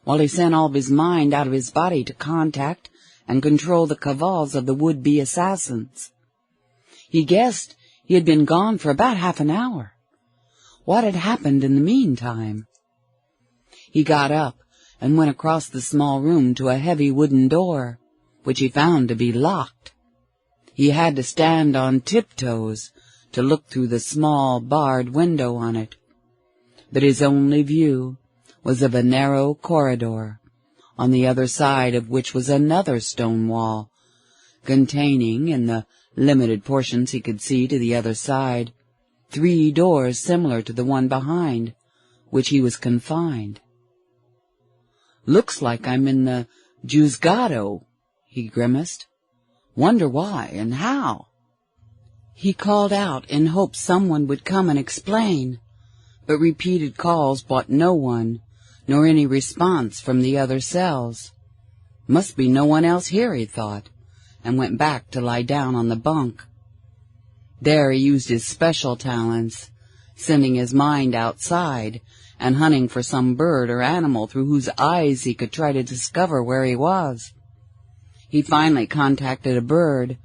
while he sent all of his mind out of his body to contact and control the Cavals of the would-be assassins. He guessed he had been gone for about half an hour. What had happened in the meantime? He got up and went across the small room to a heavy wooden door, which he found to be locked. He had to stand on tiptoes to look through the small barred window on it, but his only view was of a narrow corridor, on the other side of which was another stone wall, containing, in the limited portions he could see to the other side, 3 doors similar to the one behind, which he was confined. "Looks like I'm in the Juzgado," he grimaced. "Wonder why and how?" He called out in hopes someone would come and explain, but repeated calls brought no one, nor any response from the other cells. Must be no one else here, he thought, and went back to lie down on the bunk. There he used his special talents, sending his mind outside and hunting for some bird or animal through whose eyes he could try to discover where he was. He finally contacted a bird,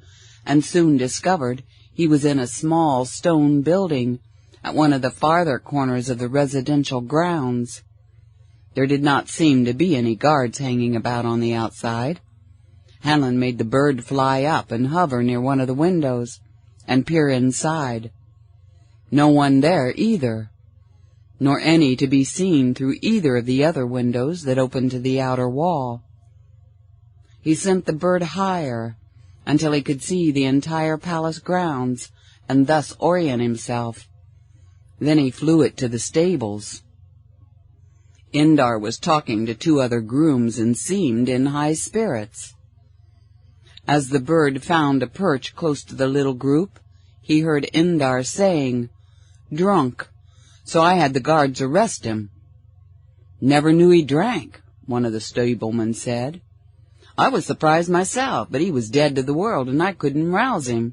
and soon discovered he was in a small stone building at one of the farther corners of the residential grounds. There did not seem to be any guards hanging about on the outside. Hanlon made the bird fly up and hover near one of the windows and peer inside. No one there either, nor any to be seen through either of the other windows that opened to the outer wall. He sent the bird higher until he could see the entire palace grounds and thus orient himself. Then he flew it to the stables. Indar was talking to 2 other grooms and seemed in high spirits. As the bird found a perch close to the little group, he heard Indar saying, "Drunk, so I had the guards arrest him." "Never knew he drank," one of the stablemen said. "I was surprised myself, but he was dead to the world, and I couldn't rouse him."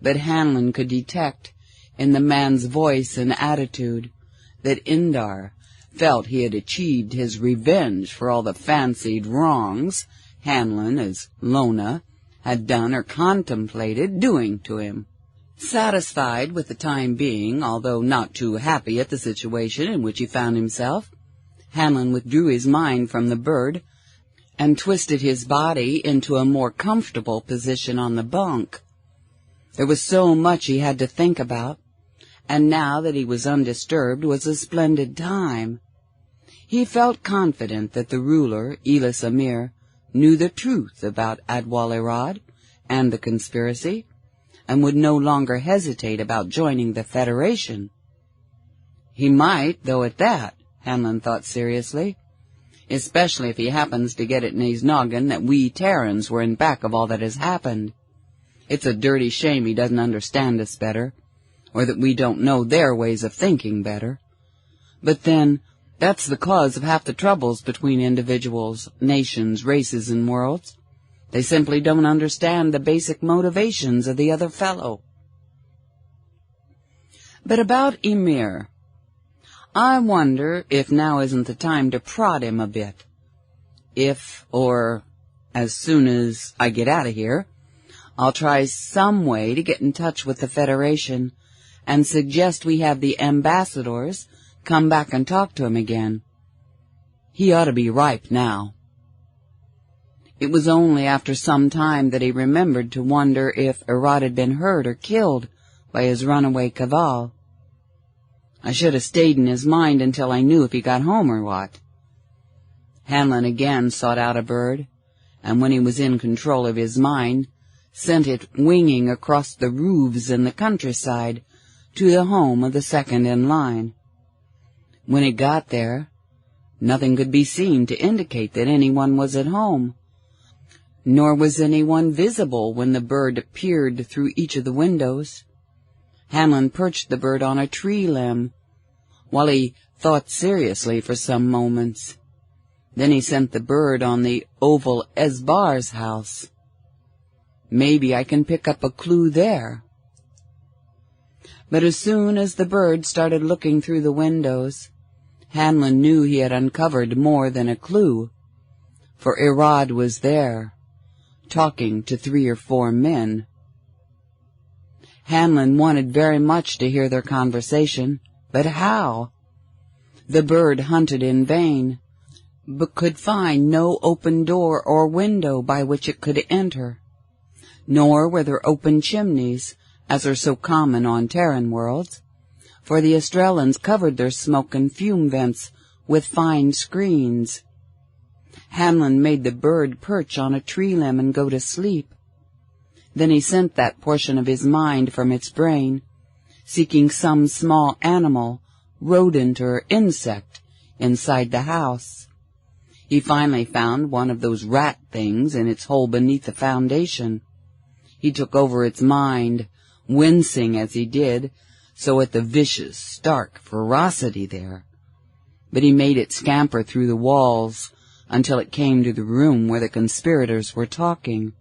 But Hanlon could detect in the man's voice and attitude that Indar felt he had achieved his revenge for all the fancied wrongs Hanlon, as Lona, had done or contemplated doing to him. Satisfied with the time being, although not too happy at the situation in which he found himself, Hanlon withdrew his mind from the bird and twisted his body into a more comfortable position on the bunk. There was so much he had to think about, and now that he was undisturbed was a splendid time. He felt confident that the ruler, Elis Amir, knew the truth about Adwal-Irad and the conspiracy, and would no longer hesitate about joining the Federation. He might, though at that, Hanlon thought seriously, especially if he happens to get it in his noggin that we Terrans were in back of all that has happened. It's a dirty shame he doesn't understand us better, or that we don't know their ways of thinking better. But then, that's the cause of half the troubles between individuals, nations, races, and worlds. They simply don't understand the basic motivations of the other fellow. But about Emir, I wonder if now isn't the time to prod him a bit. If, or as soon as I get out of here, I'll try some way to get in touch with the Federation and suggest we have the ambassadors come back and talk to him again. He ought to be ripe now. It was only after some time that he remembered to wonder if Irad had been hurt or killed by his runaway Kaval. I should have stayed in his mind until I knew if he got home or what. Hanlon again sought out a bird, and when he was in control of his mind, sent it winging across the roofs and the countryside to the home of the second in line. When it got there, nothing could be seen to indicate that anyone was at home, nor was anyone visible when the bird peered through each of the windows. Hanlon perched the bird on a tree limb, while he thought seriously for some moments. Then he sent the bird on the oval Esbar's house. Maybe I can pick up a clue there. But as soon as the bird started looking through the windows, Hanlon knew he had uncovered more than a clue, for Irad was there, talking to 3 or 4 men. Hanlon wanted very much to hear their conversation, but how? The bird hunted in vain, but could find no open door or window by which it could enter, nor were there open chimneys, as are so common on Terran worlds, for the Estrellans covered their smoke and fume vents with fine screens. Hanlon made the bird perch on a tree limb and go to sleep. Then he sent that portion of his mind from its brain, seeking some small animal, rodent or insect, inside the house. He finally found one of those rat things in its hole beneath the foundation. He took over its mind, wincing as he did, so at the vicious, stark ferocity there. But he made it scamper through the walls until it came to the room where the conspirators were talking.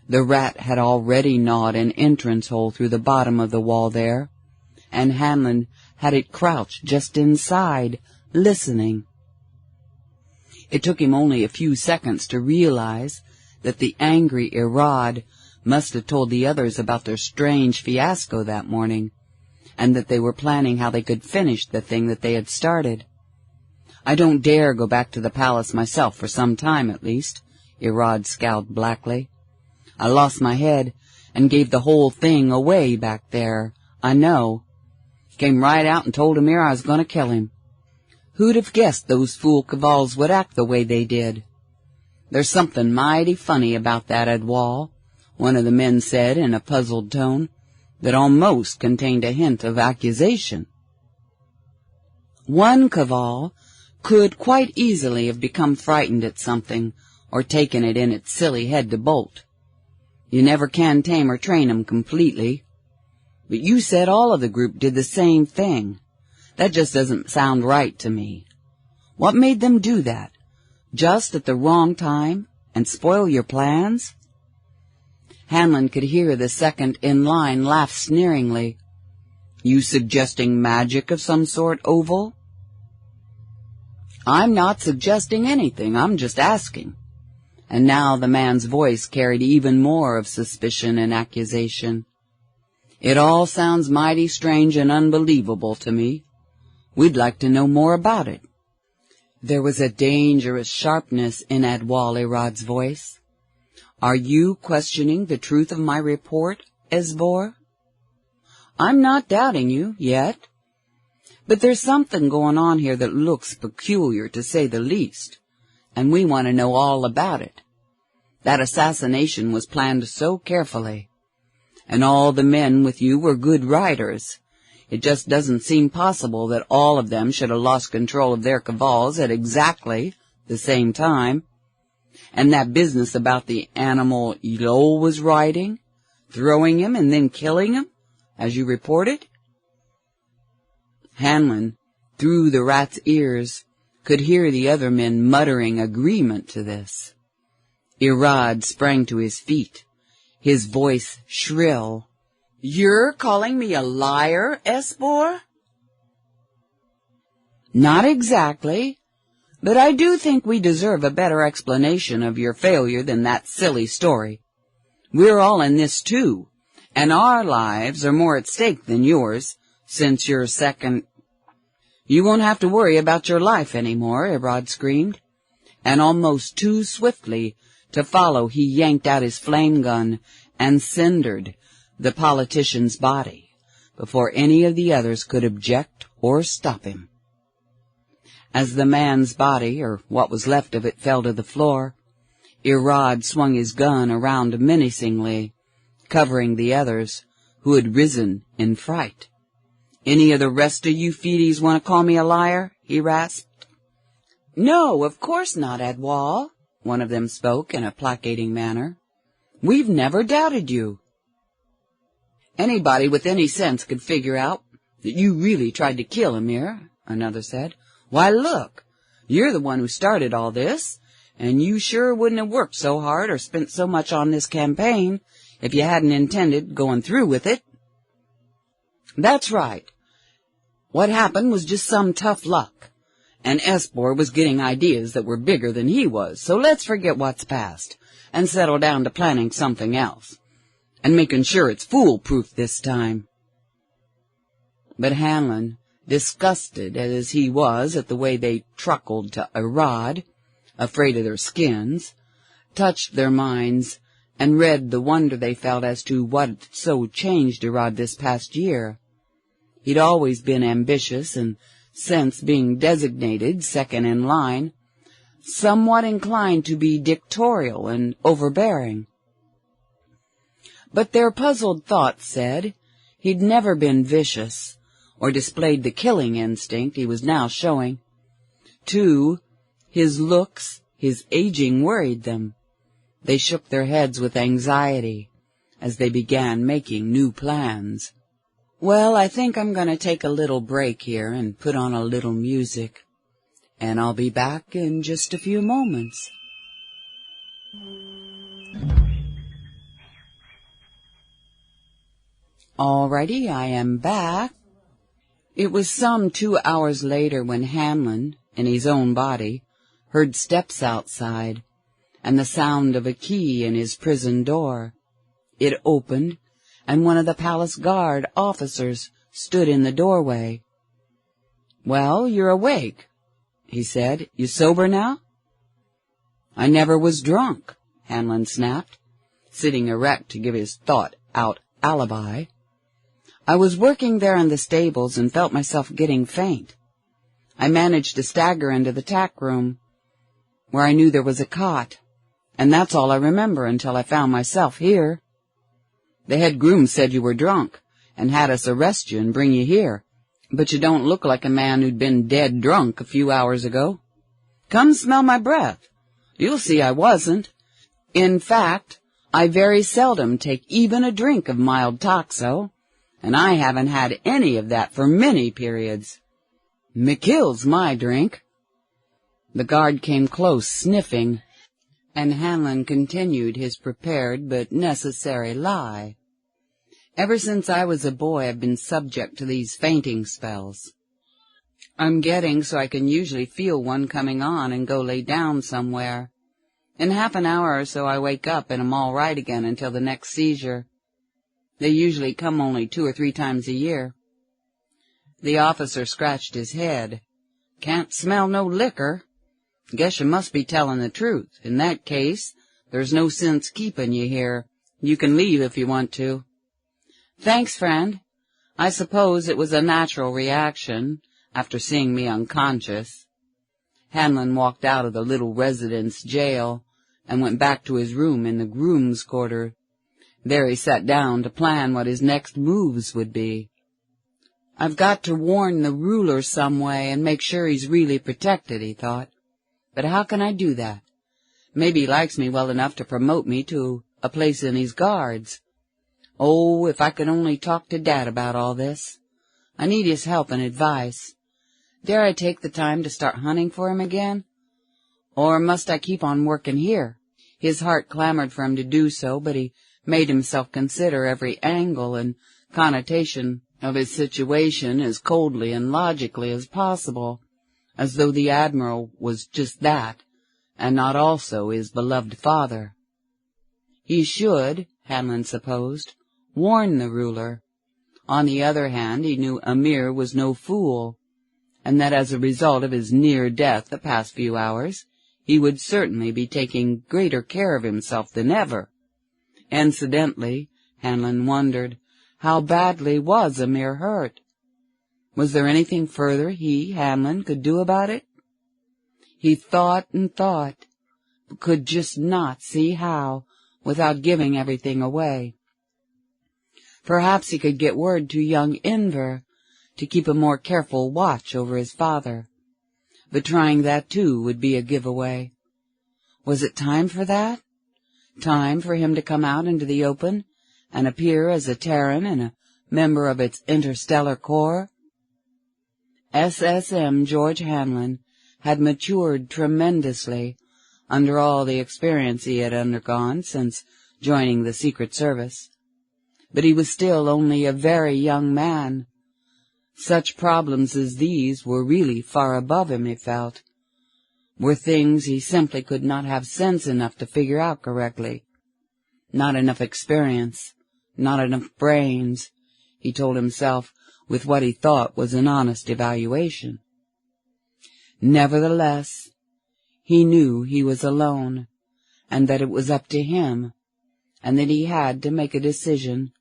The rat had already gnawed an entrance hole through the bottom of the wall there, and Hanlon had it crouched just inside, listening. It took him only a few seconds to realize that the angry Irad must have told the others about their strange fiasco that morning, and that they were planning how they could finish the thing that they had started. "I don't dare go back to the palace myself for some time at least," Irad scowled blackly. "I lost my head and gave the whole thing away back there, I know. Came right out and told Amir I was going to kill him. Who'd have guessed those fool cavals would act the way they did? There's something mighty funny about that Edwall, one of the men said in a puzzled tone that almost contained a hint of accusation. One caval could quite easily have become frightened at something or taken it in its silly head to bolt. You never can tame or train 'em completely. But you said all of the group did the same thing. That just doesn't sound right to me. What made them do that? Just at the wrong time and spoil your plans? Hanlon could hear the second in line laugh sneeringly. You suggesting magic of some sort, Oval? I'm not suggesting anything, I'm just asking. And now the man's voice carried even more of suspicion and accusation. It all sounds mighty strange and unbelievable to me. We'd like to know more about it. There was a dangerous sharpness in Adwal Irad's voice. Are you questioning the truth of my report, Esbor? I'm not doubting you, yet. But there's something going on here that looks peculiar, to say the least, and we want to know all about it. That assassination was planned so carefully, and all the men with you were good riders. It just doesn't seem possible that all of them should have lost control of their cavals at exactly the same time. And that business about the animal Elol was riding, throwing him and then killing him, as you reported? Hanlon, through the rat's ears, could hear the other men muttering agreement to this. Irad sprang to his feet, his voice shrill. You're calling me a liar, Esbor? Not exactly, but I do think we deserve a better explanation of your failure than that silly story. We're all in this too, and our lives are more at stake than yours, since you're second. You won't have to worry about your life anymore, Irad screamed, and almost too swiftly to follow he yanked out his flame gun and cindered the politician's body before any of the others could object or stop him. As the man's body, or what was left of it, fell to the floor, Irad swung his gun around menacingly, covering the others, who had risen in fright. Any of the rest of you feeties want to call me a liar? He rasped. No, of course not, Adwal, one of them spoke in a placating manner. We've never doubted you. Anybody with any sense could figure out that you really tried to kill Amir, another said. Why, look, you're the one who started all this, and you sure wouldn't have worked so hard or spent so much on this campaign if you hadn't intended going through with it. That's right. What happened was just some tough luck, and Esbor was getting ideas that were bigger than he was, so let's forget what's past and settle down to planning something else, and making sure it's foolproof this time. But Hanlon, disgusted as he was at the way they truckled to Irad, afraid of their skins, touched their minds and read the wonder they felt as to what had so changed Irad this past year. He'd always been ambitious, and since being designated second in line, somewhat inclined to be dictatorial and overbearing. But their puzzled thoughts said he'd never been vicious, or displayed the killing instinct he was now showing. Too, his looks, his aging worried them. They shook their heads with anxiety as they began making new plans. Well, I think I'm going to take a little break here and put on a little music, and I'll be back in just a few moments. Alrighty, I am back. It was some 2 hours later when Hanlon, in his own body, heard steps outside, and the sound of a key in his prison door. It opened, and one of the palace guard officers stood in the doorway. Well, you're awake, he said. You sober now? I never was drunk, Hanlon snapped, sitting erect to give his thought-out alibi. I was working there in the stables and felt myself getting faint. I managed to stagger into the tack room, where I knew there was a cot, and that's all I remember until I found myself here. The head groom said you were drunk and had us arrest you and bring you here, but you don't look like a man who'd been dead drunk a few hours ago. Come smell my breath. You'll see I wasn't. In fact, I very seldom take even a drink of mild toxo, and I haven't had any of that for many periods. McKill's my drink." The guard came close, sniffing, and Hanlon continued his prepared but necessary lie. "Ever since I was a boy, I've been subject to these fainting spells. I'm getting so I can usually feel one coming on and go lay down somewhere. In half an hour or so I wake up and am all right again until the next seizure. They usually come only 2 or 3 times a year." The officer scratched his head. "Can't smell no liquor. Guess you must be telling the truth. In that case, there's no sense keeping you here. You can leave if you want to." "Thanks, friend. I suppose it was a natural reaction, after seeing me unconscious." Hanlon walked out of the little residence jail and went back to his room in the groom's quarter. There he sat down to plan what his next moves would be. "I've got to warn the ruler some way and make sure he's really protected," he thought. "But how can I do that? Maybe he likes me well enough to promote me to a place in his guards. Oh, if I could only talk to Dad about all this. I need his help and advice. Dare I take the time to start hunting for him again? Or must I keep on working here?" His heart clamored for him to do so, but he made himself consider every angle and connotation of his situation as coldly and logically as possible, as though the Admiral was just that, and not also his beloved father. He should, Hanlon supposed, warn the ruler. On the other hand, he knew Amir was no fool, and that as a result of his near death the past few hours, he would certainly be taking greater care of himself than ever. Incidentally, Hanlon wondered, how badly was Amir hurt? Was there anything further he, Hanlon, could do about it? He thought and thought, but could just not see how, without giving everything away. Perhaps he could get word to young Enver to keep a more careful watch over his father. But trying that, too, would be a giveaway. Was it time for that? Time for him to come out into the open and appear as a Terran and a member of its interstellar corps? SSM George Hanlon had matured tremendously under all the experience he had undergone since joining the Secret Service. But he was still only a very young man. Such problems as these were really far above him, he felt, were things he simply could not have sense enough to figure out correctly. Not enough experience, not enough brains, he told himself with what he thought was an honest evaluation. Nevertheless, he knew he was alone, and that it was up to him, and that he had to make a decision,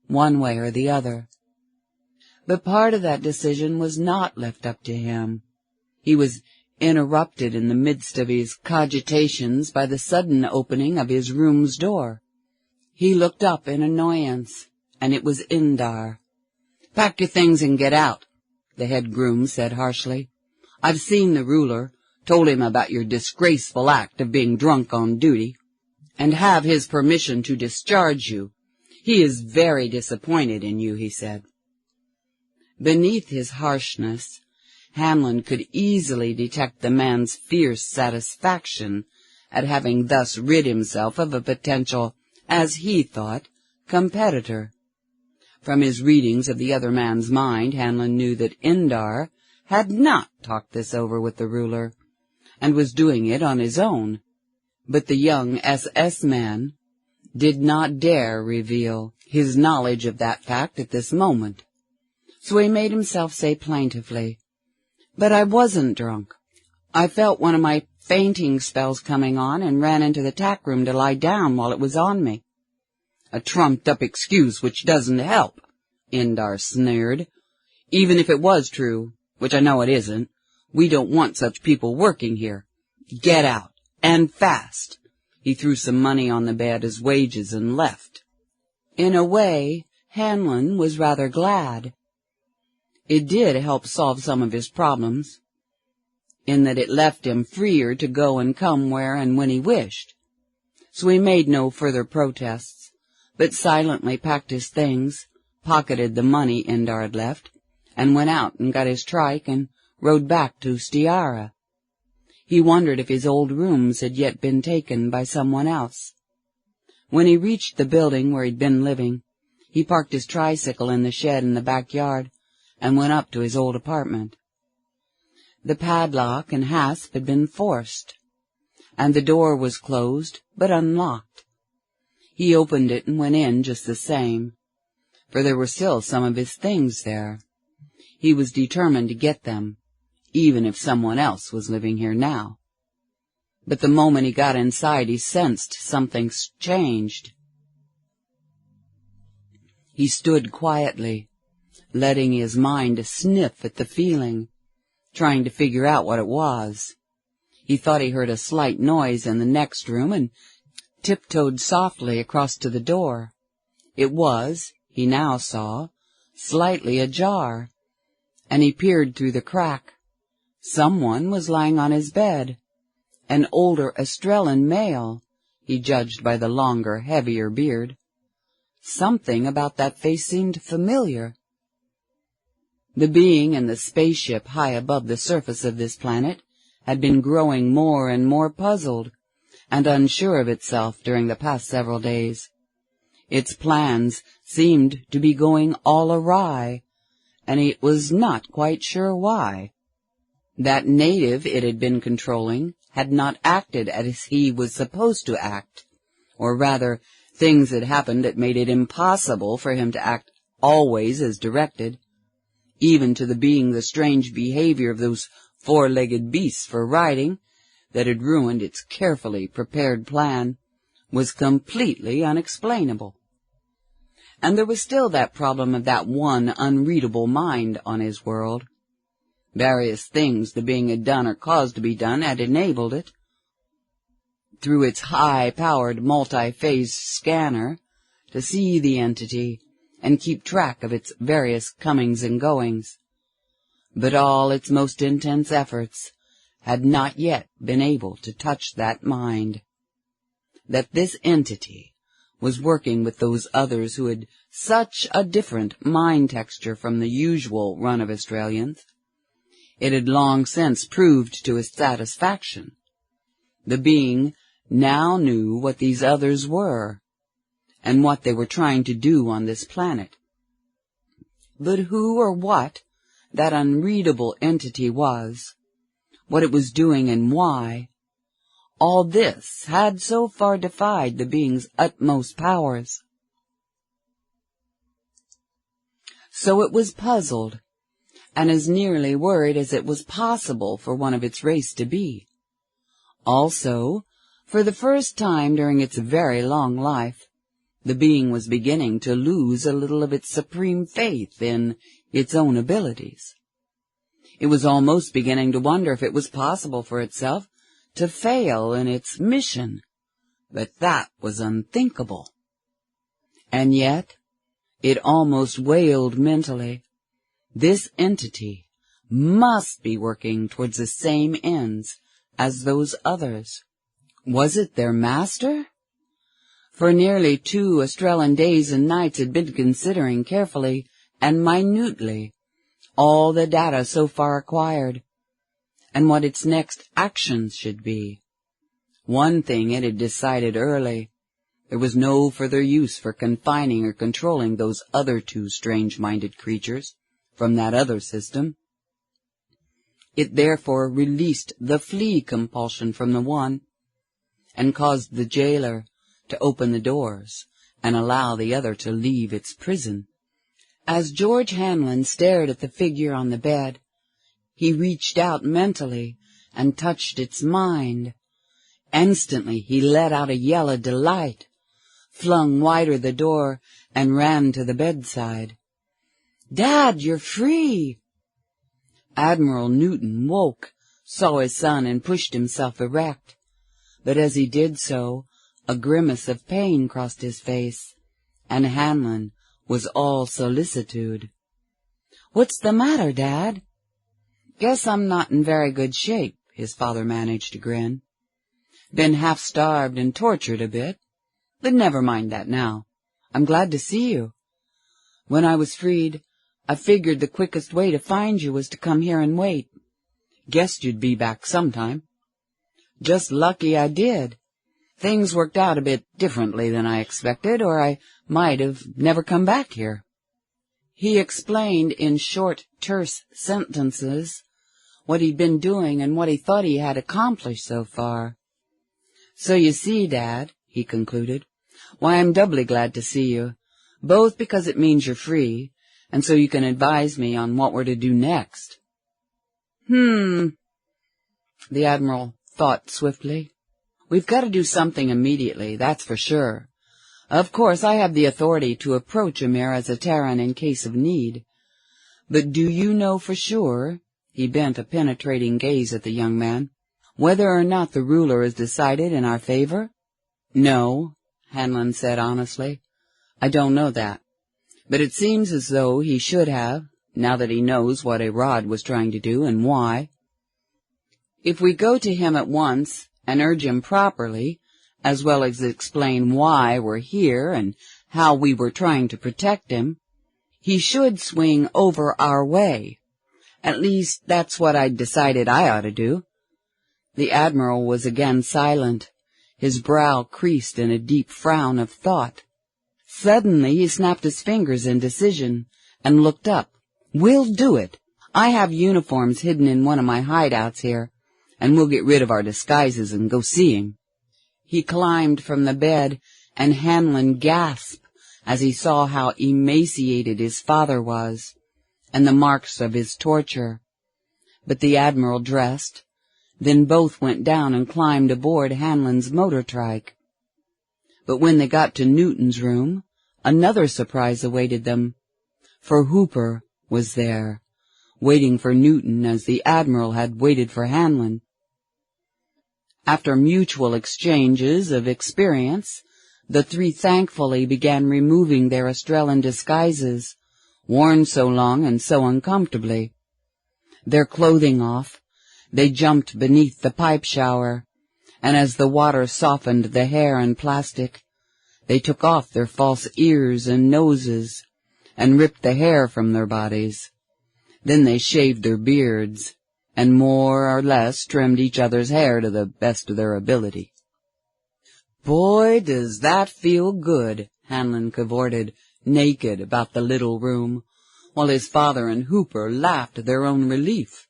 one way or the other. But part of that decision was not left up to him. He was interrupted in the midst of his cogitations by the sudden opening of his room's door. He looked up in annoyance, and it was Indar. "Pack your things and get out," the head groom said harshly. "I've seen the ruler, told him about your disgraceful act of being drunk on duty, and have his permission to discharge you. He is very disappointed in you," he said. Beneath his harshness, Hanlon could easily detect the man's fierce satisfaction at having thus rid himself of a potential, as he thought, competitor. From his readings of the other man's mind, Hanlon knew that Indar had not talked this over with the ruler, and was doing it on his own. But the young SS man did not dare reveal his knowledge of that fact at this moment. So he made himself say plaintively, "But I wasn't drunk. I felt one of my fainting spells coming on and ran into the tack room to lie down while it was on me." "A trumped-up excuse which doesn't help," Indar sneered. "Even if it was true, which I know it isn't, we don't want such people working here. Get out, and fast." He threw some money on the bed as wages and left. In a way, Hanlon was rather glad. It did help solve some of his problems, in that it left him freer to go and come where and when he wished. So he made no further protests, but silently packed his things, pocketed the money Indar had left, and went out and got his trike and rode back to Stiara. He wondered if his old rooms had yet been taken by someone else. When he reached the building where he'd been living, he parked his tricycle in the shed in the backyard and went up to his old apartment. The padlock and hasp had been forced, and the door was closed but unlocked. He opened it and went in just the same, for there were still some of his things there. He was determined to get them, even if someone else was living here now. But the moment he got inside, he sensed something changed. He stood quietly, letting his mind sniff at the feeling, trying to figure out what it was. He thought he heard a slight noise in the next room and tiptoed softly across to the door. It was, he now saw, slightly ajar, and he peered through the crack. Someone was lying on his bed, an older Australian male, he judged by the longer, heavier beard. Something about that face seemed familiar. The being in the spaceship high above the surface of this planet had been growing more and more puzzled and unsure of itself during the past several days. Its plans seemed to be going all awry, and it was not quite sure why. That native it had been controlling had not acted as he was supposed to act, or rather, things had happened that made it impossible for him to act always as directed. Even to the being the strange behavior of those four-legged beasts for riding that had ruined its carefully prepared plan was completely unexplainable. And there was still that problem of that one unreadable mind on his world. Various things the being had done or caused to be done had enabled it, through its high-powered multi-phase scanner, to see the entity and keep track of its various comings and goings. But all its most intense efforts had not yet been able to touch that mind. That this entity was working with those others who had such a different mind texture from the usual run of Australians, it had long since proved to his satisfaction. The being now knew what these others were, and what they were trying to do on this planet. But who or what that unreadable entity was, what it was doing and why, all this had so far defied the being's utmost powers. So it was puzzled, and as nearly worried as it was possible for one of its race to be. Also, for the first time during its very long life, the being was beginning to lose a little of its supreme faith in its own abilities. It was almost beginning to wonder if it was possible for itself to fail in its mission, but that was unthinkable. And yet, it almost wailed mentally, this entity must be working towards the same ends as those others. Was it their master? For nearly 2 Australian days and nights had been considering carefully and minutely all the data so far acquired, and what its next actions should be. One thing it had decided early: there was no further use for confining or controlling those other 2 strange-minded creatures from that other system. It therefore released the flee compulsion from the one, and caused the jailer to open the doors and allow the other to leave its prison. As George Hanlon stared at the figure on the bed, he reached out mentally and touched its mind. Instantly he let out a yell of delight, flung wider the door, and ran to the bedside. Dad, you're free! Admiral Newton woke, saw his son, and pushed himself erect. But as he did so, a grimace of pain crossed his face, and Hanlon was all solicitude. "What's the matter, Dad?" "Guess I'm not in very good shape," his father managed to grin. "Been half-starved and tortured a bit. But never mind that now. I'm glad to see you. When I was freed, I figured the quickest way to find you was to come here and wait. Guessed you'd be back sometime. Just lucky I did. Things worked out a bit differently than I expected, or I might have never come back here." He explained in short, terse sentences what he'd been doing and what he thought he had accomplished so far. "So you see, Dad," he concluded, "why I'm doubly glad to see you, both because it means you're free, and so you can advise me on what we're to do next." The Admiral thought swiftly. "We've got to do something immediately, that's for sure. Of course, I have the authority to approach Emir as a Terran in case of need. But do you know for sure," he bent a penetrating gaze at the young man, "whether or not the ruler has decided in our favor?" "No," Hanlon said honestly. "I don't know that. But it seems as though he should have, now that he knows what Irad was trying to do and why. If we go to him at once and urge him properly, as well as explain why we're here and how we were trying to protect him, he should swing over our way. At least, that's what I'd decided I ought to do." The Admiral was again silent, his brow creased in a deep frown of thought. Suddenly he snapped his fingers in decision and looked up. "We'll do it. I have uniforms hidden in one of my hideouts here, and we'll get rid of our disguises and go see him." He climbed from the bed, and Hanlon gasped as he saw how emaciated his father was, and the marks of his torture. But the Admiral dressed. Then both went down and climbed aboard Hanlon's motor trike. But when they got to Newton's room, another surprise awaited them, for Hooper was there, waiting for Newton as the Admiral had waited for Hanlon. After mutual exchanges of experience, the three thankfully began removing their Australian disguises, worn so long and so uncomfortably. Their clothing off, they jumped beneath the pipe shower, and as the water softened the hair and plastic, they took off their false ears and noses and ripped the hair from their bodies. Then they shaved their beards, and more or less trimmed each other's hair to the best of their ability. "Boy, does that feel good," Hanlon cavorted, naked, about the little room, while his father and Hooper laughed at their own relief.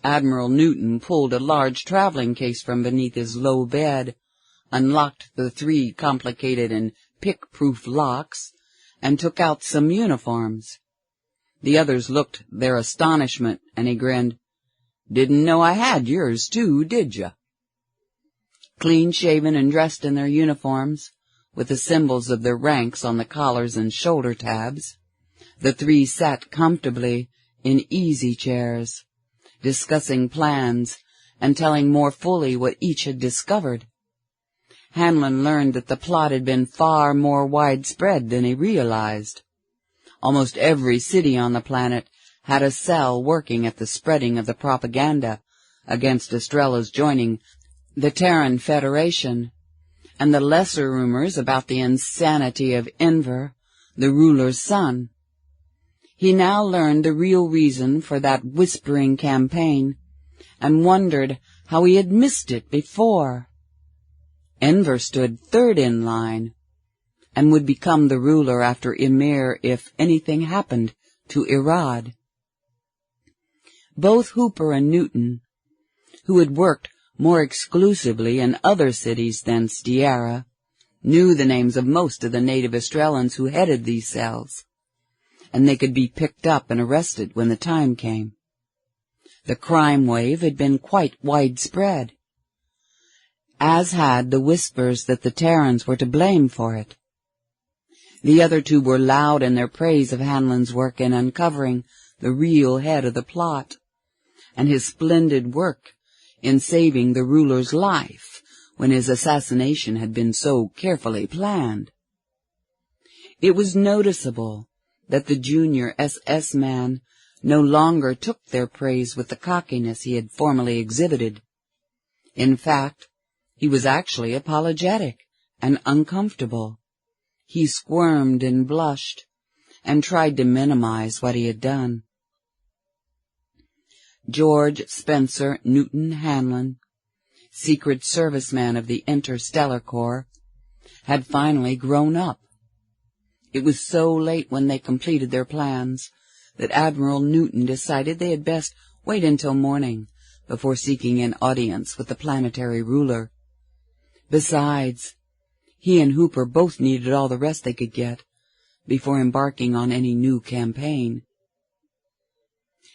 Admiral Newton pulled a large traveling case from beneath his low bed, unlocked the three complicated and pick-proof locks, and took out some uniforms. The others looked their astonishment, and he grinned. "Didn't know I had yours, too, did ya?" Clean-shaven and dressed in their uniforms, with the symbols of their ranks on the collars and shoulder tabs, the three sat comfortably in easy chairs, discussing plans and telling more fully what each had discovered. Hanlon learned that the plot had been far more widespread than he realized. Almost every city on the planet had a cell working at the spreading of the propaganda against Estrella's joining the Terran Federation, and the lesser rumors about the insanity of Enver, the ruler's son. He now learned the real reason for that whispering campaign, and wondered how he had missed it before. Enver stood third in line, and would become the ruler after Emir if anything happened to Irad. Both Hooper and Newton, who had worked more exclusively in other cities than Stiera, knew the names of most of the native Australians who headed these cells, and they could be picked up and arrested when the time came. The crime wave had been quite widespread, as had the whispers that the Terrans were to blame for it. The other two were loud in their praise of Hanlon's work in uncovering the real head of the plot, and his splendid work in saving the ruler's life when his assassination had been so carefully planned. It was noticeable that the junior SS man no longer took their praise with the cockiness he had formerly exhibited. In fact, he was actually apologetic and uncomfortable. He squirmed and blushed and tried to minimize what he had done. George Spencer Newton Hanlon, Secret Service man of the Interstellar Corps, had finally grown up. It was so late when they completed their plans that Admiral Newton decided they had best wait until morning before seeking an audience with the planetary ruler. Besides, he and Hooper both needed all the rest they could get before embarking on any new campaign.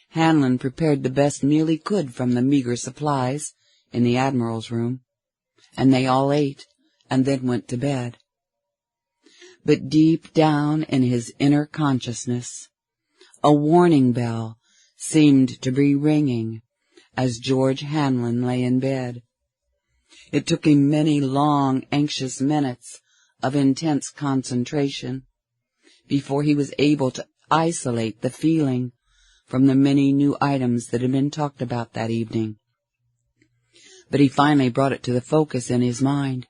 Hanlon prepared the best meal he could from the meager supplies in the Admiral's room, and they all ate and then went to bed. But deep down in his inner consciousness, a warning bell seemed to be ringing as George Hanlon lay in bed. It took him many long, anxious minutes of intense concentration before he was able to isolate the feeling from the many new items that had been talked about that evening. But he finally brought it to the focus in his mind.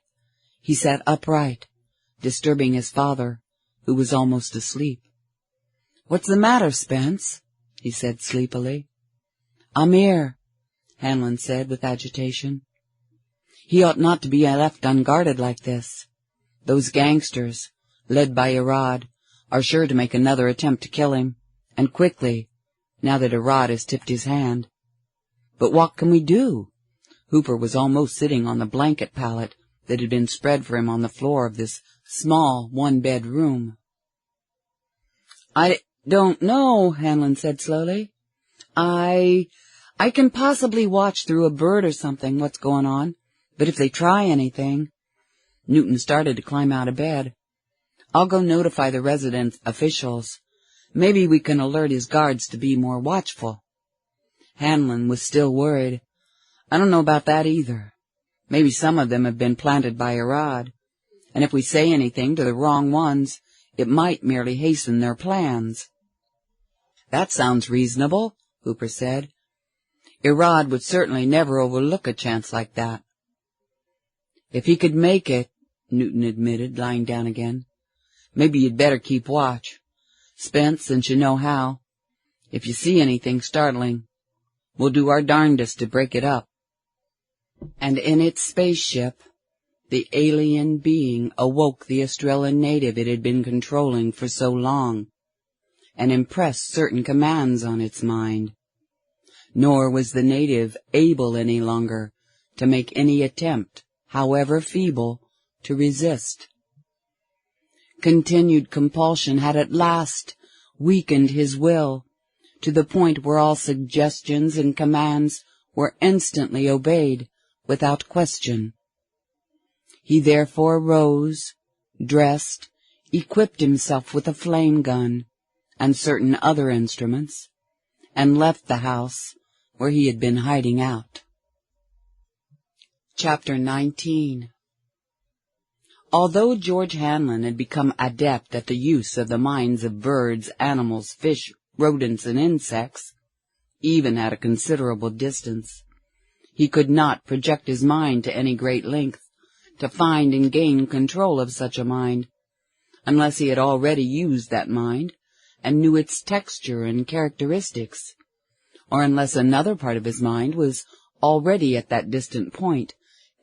He sat upright, disturbing his father, who was almost asleep. "What's the matter, Spence?" he said sleepily. "I'm here," Hanlon said with agitation. "He ought not to be left unguarded like this. Those gangsters, led by Arad, are sure to make another attempt to kill him, and quickly, now that Arad has tipped his hand. But what can we do?" Hooper was almost sitting on the blanket pallet that had been spread for him on the floor of this small one-bed room. "I don't know," Hanlon said slowly. I can possibly watch through a bird or something what's going on, but if they try anything—" Newton started to climb out of bed. "I'll go notify the resident officials. Maybe we can alert his guards to be more watchful." Hanlon was still worried. "I don't know about that either. Maybe some of them have been planted by Arad, and if we say anything to the wrong ones, it might merely hasten their plans." "That sounds reasonable," Hooper said. "Arad would certainly never overlook a chance like that." "If he could make it," Newton admitted, lying down again. "Maybe you'd better keep watch, Spence, since you know how. If you see anything startling, we'll do our darndest to break it up." And in its spaceship, the alien being awoke the Australian native it had been controlling for so long, and impressed certain commands on its mind. Nor was the native able any longer to make any attempt, however feeble, to resist. Continued compulsion had at last weakened his will, to the point where all suggestions and commands were instantly obeyed without question. He therefore rose, dressed, equipped himself with a flame gun and certain other instruments, and left the house where he had been hiding out. Chapter 19. Although George Hanlon had become adept at the use of the minds of birds, animals, fish, rodents, and insects, even at a considerable distance, he could not project his mind to any great length to find and gain control of such a mind, unless he had already used that mind and knew its texture and characteristics, or unless another part of his mind was already at that distant point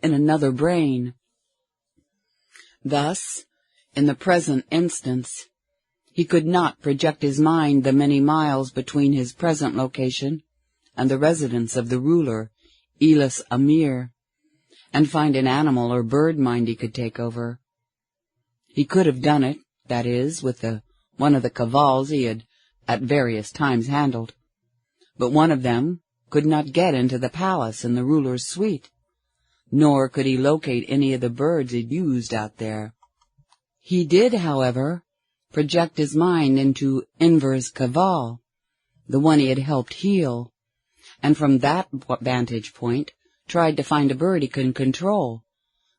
in another brain. Thus, in the present instance, he could not project his mind the many miles between his present location and the residence of the ruler, Elis Amir, and find an animal or bird mind he could take over. He could have done it, that is, with one of the cavals he had at various times handled, but one of them could not get into the palace in the ruler's suite, nor could he locate any of the birds he'd used out there. He did, however, project his mind into Inver's Cavall, the one he had helped heal, and from that vantage point tried to find a bird he could control,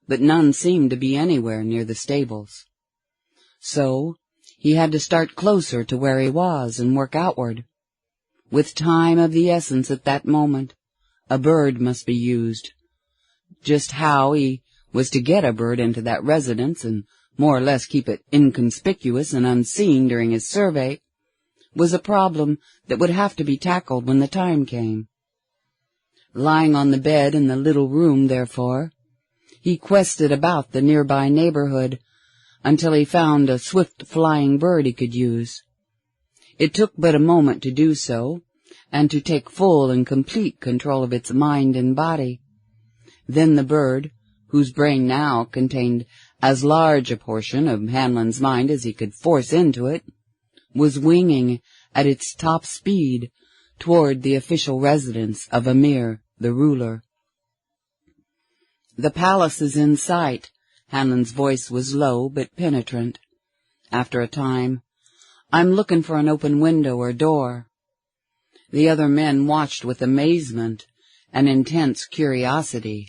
but none seemed to be anywhere near the stables. So he had to start closer to where he was and work outward. With time of the essence at that moment, a bird must be used. Just how he was to get a bird into that residence and more or less keep it inconspicuous and unseen during his survey was a problem that would have to be tackled when the time came. Lying on the bed in the little room, therefore, he quested about the nearby neighborhood until he found a swift flying bird he could use. It took but a moment to do so, and to take full and complete control of its mind and body. Then the bird, whose brain now contained as large a portion of Hanlon's mind as he could force into it, was winging at its top speed toward the official residence of Emir, the ruler. "The palace is in sight." Hanlon's voice was low but penetrant. After a time, "I'm looking for an open window or door." The other men watched with amazement and intense curiosity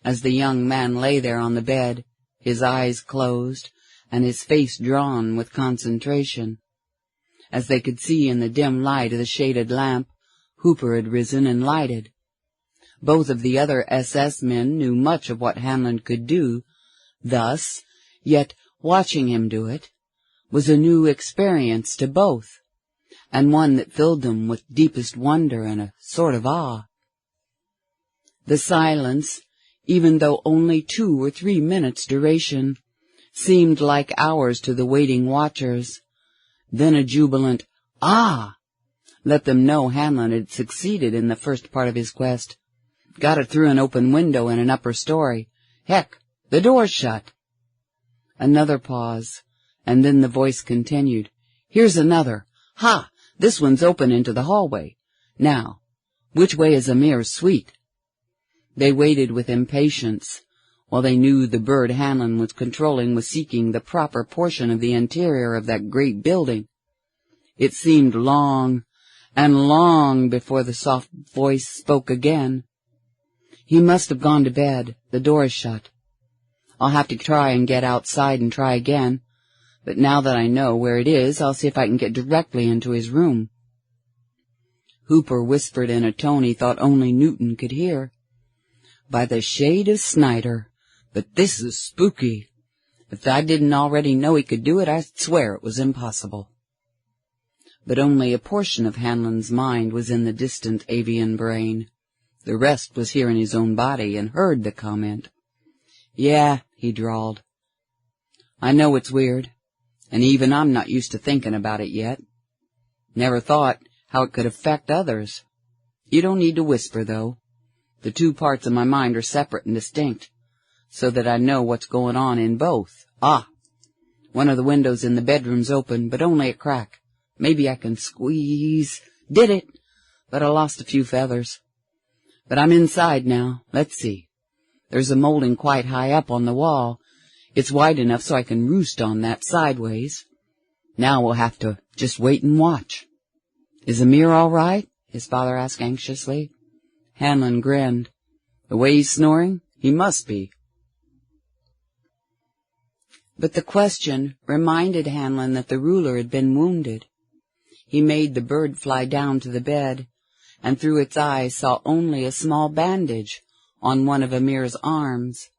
as the young man lay there on the bed, his eyes closed and his face drawn with concentration. As they could see in the dim light of the shaded lamp, Hooper had risen and lighted. Both of the other SS men knew much of what Hanlon could do thus, yet watching him do it was a new experience to both, and one that filled them with deepest wonder and a sort of awe. The silence, even though only 2 or 3 minutes' duration, seemed like hours to the waiting watchers. Then a jubilant "Ah!" let them know Hanlon had succeeded in the first part of his quest. Got it through an open window in an upper story. Heck, the door's shut. Another pause, and then the voice continued. "Here's another. Ha! This one's open into the hallway. Now, which way is Emir's suite?" They waited with impatience, while they knew the bird Hanlon was controlling was seeking the proper portion of the interior of that great building. It seemed long and long before the soft voice spoke again. "He must have gone to bed. The door is shut. I'll have to try and get outside and try again, but now that I know where it is, I'll see if I can get directly into his room." Hooper whispered in a tone he thought only Newton could hear. "By the shade of Snyder, but this is spooky. If I didn't already know he could do it, I'd swear it was impossible." But only a portion of Hanlon's mind was in the distant avian brain. The rest was here in his own body and heard the comment. "Yeah," he drawled. "I know it's weird, and even I'm not used to thinking about it yet. Never thought how it could affect others. You don't need to whisper, though. The 2 parts of my mind are separate and distinct, so that I know what's going on in both. Ah! One of the windows in the bedroom's open, but only a crack. Maybe I can squeeze. Did it! But I lost a few feathers. But I'm inside now. Let's see. There's a molding quite high up on the wall. It's wide enough so I can roost on that sideways. Now we'll have to just wait and watch." "Is Emir all right?" his father asked anxiously. Hanlon grinned. "The way he's snoring, he must be." But the question reminded Hanlon that the ruler had been wounded. He made the bird fly down to the bed, and through its eyes saw only a small bandage on one of Emir's arms.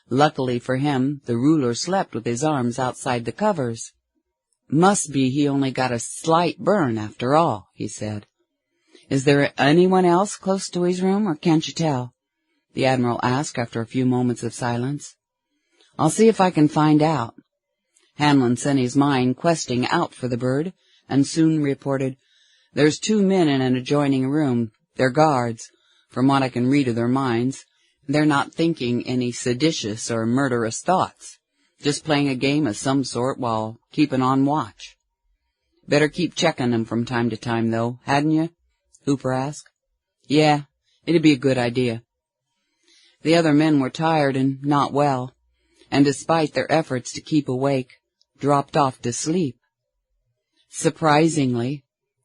Luckily for him, the ruler slept with his arms outside the covers. "Must be he only got a slight burn after all," he said. "Is there anyone else close to his room, or can't you tell?" the Admiral asked after a few moments of silence. "I'll see if I can find out." Hanlon sent his mind questing out for the bird, and soon reported, "There's 2 men in an adjoining room. They're guards. From what I can read of their minds, they're not thinking any seditious or murderous thoughts, just playing a game of some sort while keeping on watch. Better keep checking them from time to time, though, hadn't you?" Hooper asked. "Yeah, it'd be a good idea." The other men were tired and not well, and despite their efforts to keep awake, dropped off to sleep. Surprisingly,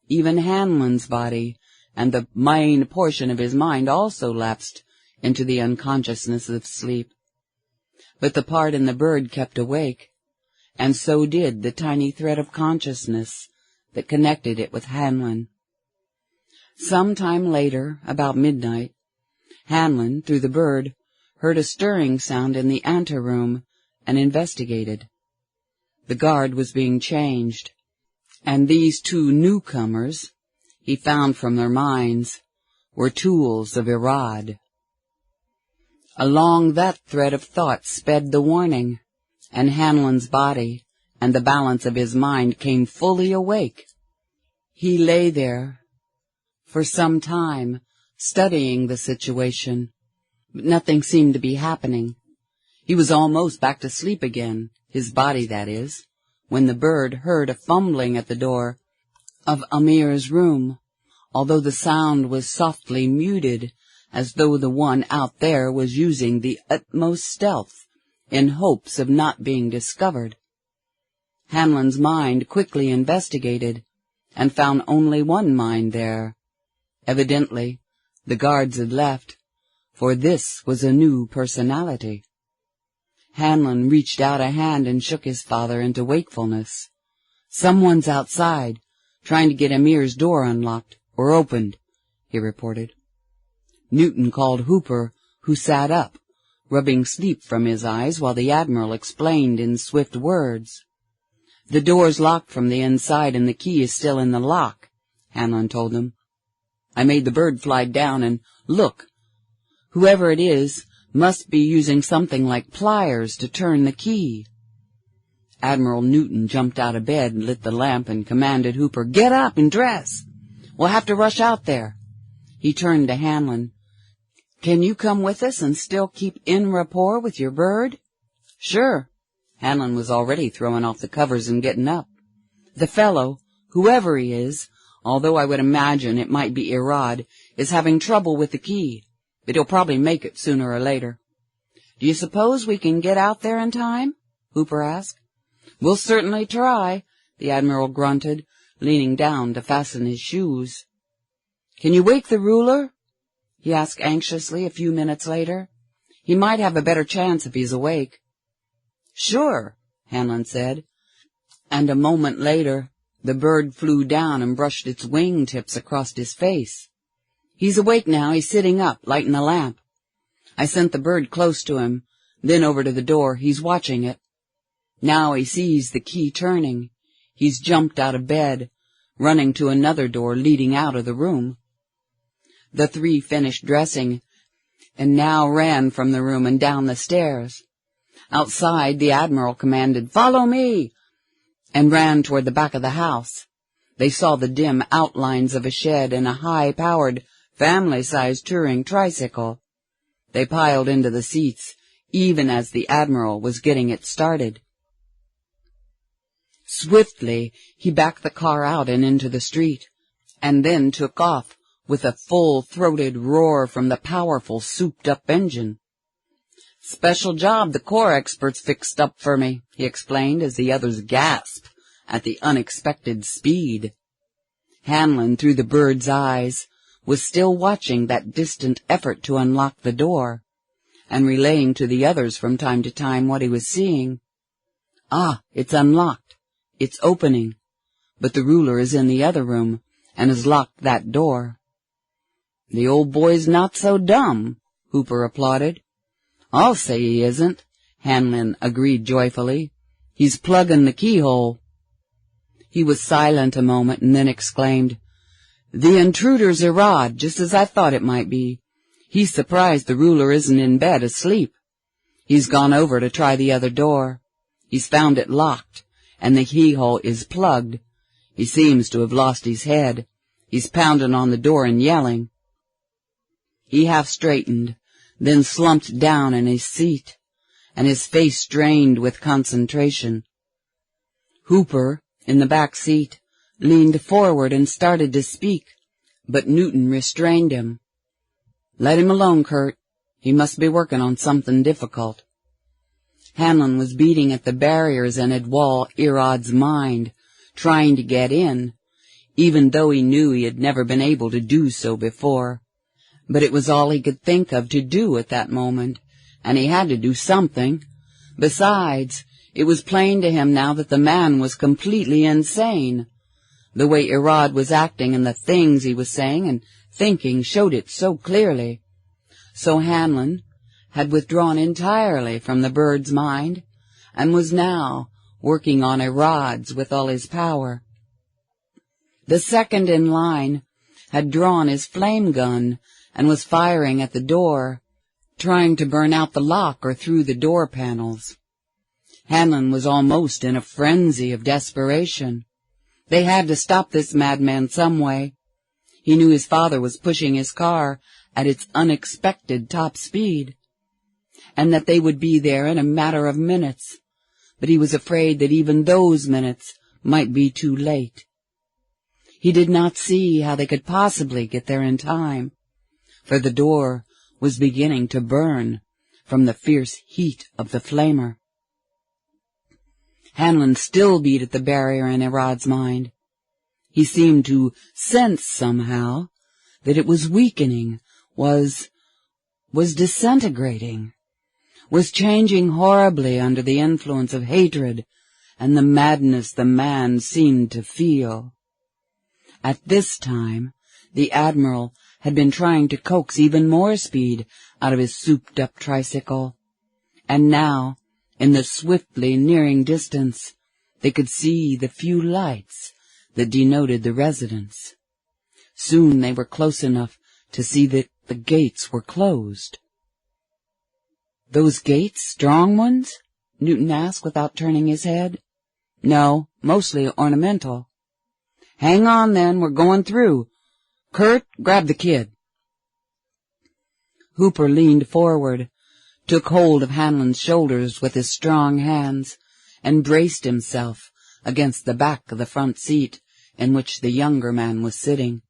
even Hanlon's body and the main portion of his mind also lapsed into the unconsciousness of sleep. But the part in the bird kept awake, and so did the tiny thread of consciousness that connected it with Hanlon. Some time later, about midnight, Hanlon, through the bird, heard a stirring sound in the anteroom and investigated. The guard was being changed, and these two newcomers, he found from their minds, were tools of Irad. Along that thread of thought sped the warning, and Hanlon's body and the balance of his mind came fully awake. He lay there for some time, studying the situation, but nothing seemed to be happening. He was almost back to sleep again, his body, that is, when the bird heard a fumbling at the door of Amir's room, although the sound was softly muted, as though the one out there was using the utmost stealth in hopes of not being discovered. Hanlon's mind quickly investigated and found only one mind there. Evidently, the guards had left, for this was a new personality. Hanlon reached out a hand and shook his father into wakefulness. "Someone's outside, trying to get Amir's door unlocked, or opened," he reported. Newton called Hooper, who sat up, rubbing sleep from his eyes while the Admiral explained in swift words. "The door's locked from the inside and the key is still in the lock," Hanlon told them. "I made the bird fly down and look. Whoever it is must be using something like pliers to turn the key." Admiral Newton jumped out of bed and lit the lamp and commanded Hooper, "Get up and dress. We'll have to rush out there." He turned to Hanlon. "Can you come with us and still keep in rapport with your bird?" "Sure." Hanlon was already throwing off the covers and getting up. "The fellow, whoever he is, although I would imagine it might be Irad, is having trouble with the key, but he'll probably make it sooner or later." "Do you suppose we can get out there in time?" Hooper asked. "We'll certainly try," the Admiral grunted, leaning down to fasten his shoes. "Can you wake the ruler?" he asked anxiously a few minutes later. "He might have a better chance if he's awake." "Sure," Hanlon said, and a moment later the bird flew down and brushed its wing tips across his face. "He's awake now. He's sitting up, lighting the lamp. I sent the bird close to him, then over to the door. He's watching it. Now he sees the key turning. He's jumped out of bed, running to another door leading out of the room." The three finished dressing, and now ran from the room and down the stairs. Outside, the Admiral commanded, "Follow me," and ran toward the back of the house. They saw the dim outlines of a shed and a high-powered, family-sized touring tricycle. They piled into the seats, even as the Admiral was getting it started. Swiftly, he backed the car out and into the street, and then took off with a full-throated roar from the powerful, souped-up engine. "Special job the Corps experts fixed up for me," he explained as the others gasped at the unexpected speed. Hanlon, through the bird's eyes, was still watching that distant effort to unlock the door, and relaying to the others from time to time what he was seeing. "Ah, it's unlocked. It's opening. But the ruler is in the other room, and has locked that door." "The old boy's not so dumb," Hooper applauded. "I'll say he isn't," Hanlon agreed joyfully. "He's plugging the keyhole." He was silent a moment and then exclaimed, "The intruder's Irad, just as I thought it might be. He's surprised the ruler isn't in bed asleep. He's gone over to try the other door. He's found it locked, and the keyhole is plugged. He seems to have lost his head. He's pounding on the door and yelling." He half-straightened, then slumped down in his seat, and his face strained with concentration. Hooper, in the back seat, leaned forward and started to speak, but Newton restrained him. "Let him alone, Kurt. He must be working on something difficult." Hanlon was beating at the barriers and had wall Irad's mind, trying to get in, even though he knew he had never been able to do so before. But it was all he could think of to do at that moment, and he had to do something. Besides, it was plain to him now that the man was completely insane. The way Irad was acting and the things he was saying and thinking showed it so clearly. So Hanlon had withdrawn entirely from the bird's mind and was now working on Irad's with all his power. The second in line had drawn his flame gun and was firing at the door, trying to burn out the lock or through the door panels. Hanlon was almost in a frenzy of desperation. They had to stop this madman some way. He knew his father was pushing his car at its unexpected top speed, and that they would be there in a matter of minutes, but he was afraid that even those minutes might be too late. He did not see how they could possibly get there in time, for the door was beginning to burn from the fierce heat of the flamer. Hanlon still beat at the barrier in Irad's mind. He seemed to sense somehow that it was weakening, was disintegrating, was changing horribly under the influence of hatred and the madness the man seemed to feel. At this time, the Admiral had been trying to coax even more speed out of his souped-up tricycle, and now, in the swiftly nearing distance, they could see the few lights that denoted the residence. Soon they were close enough to see that the gates were closed. "Those gates strong ones?" Newton asked without turning his head. "No, mostly ornamental." "Hang on, then, we're going through. Kurt, grab the kid." Hooper leaned forward, took hold of Hanlon's shoulders with his strong hands, and braced himself against the back of the front seat in which the younger man was sitting.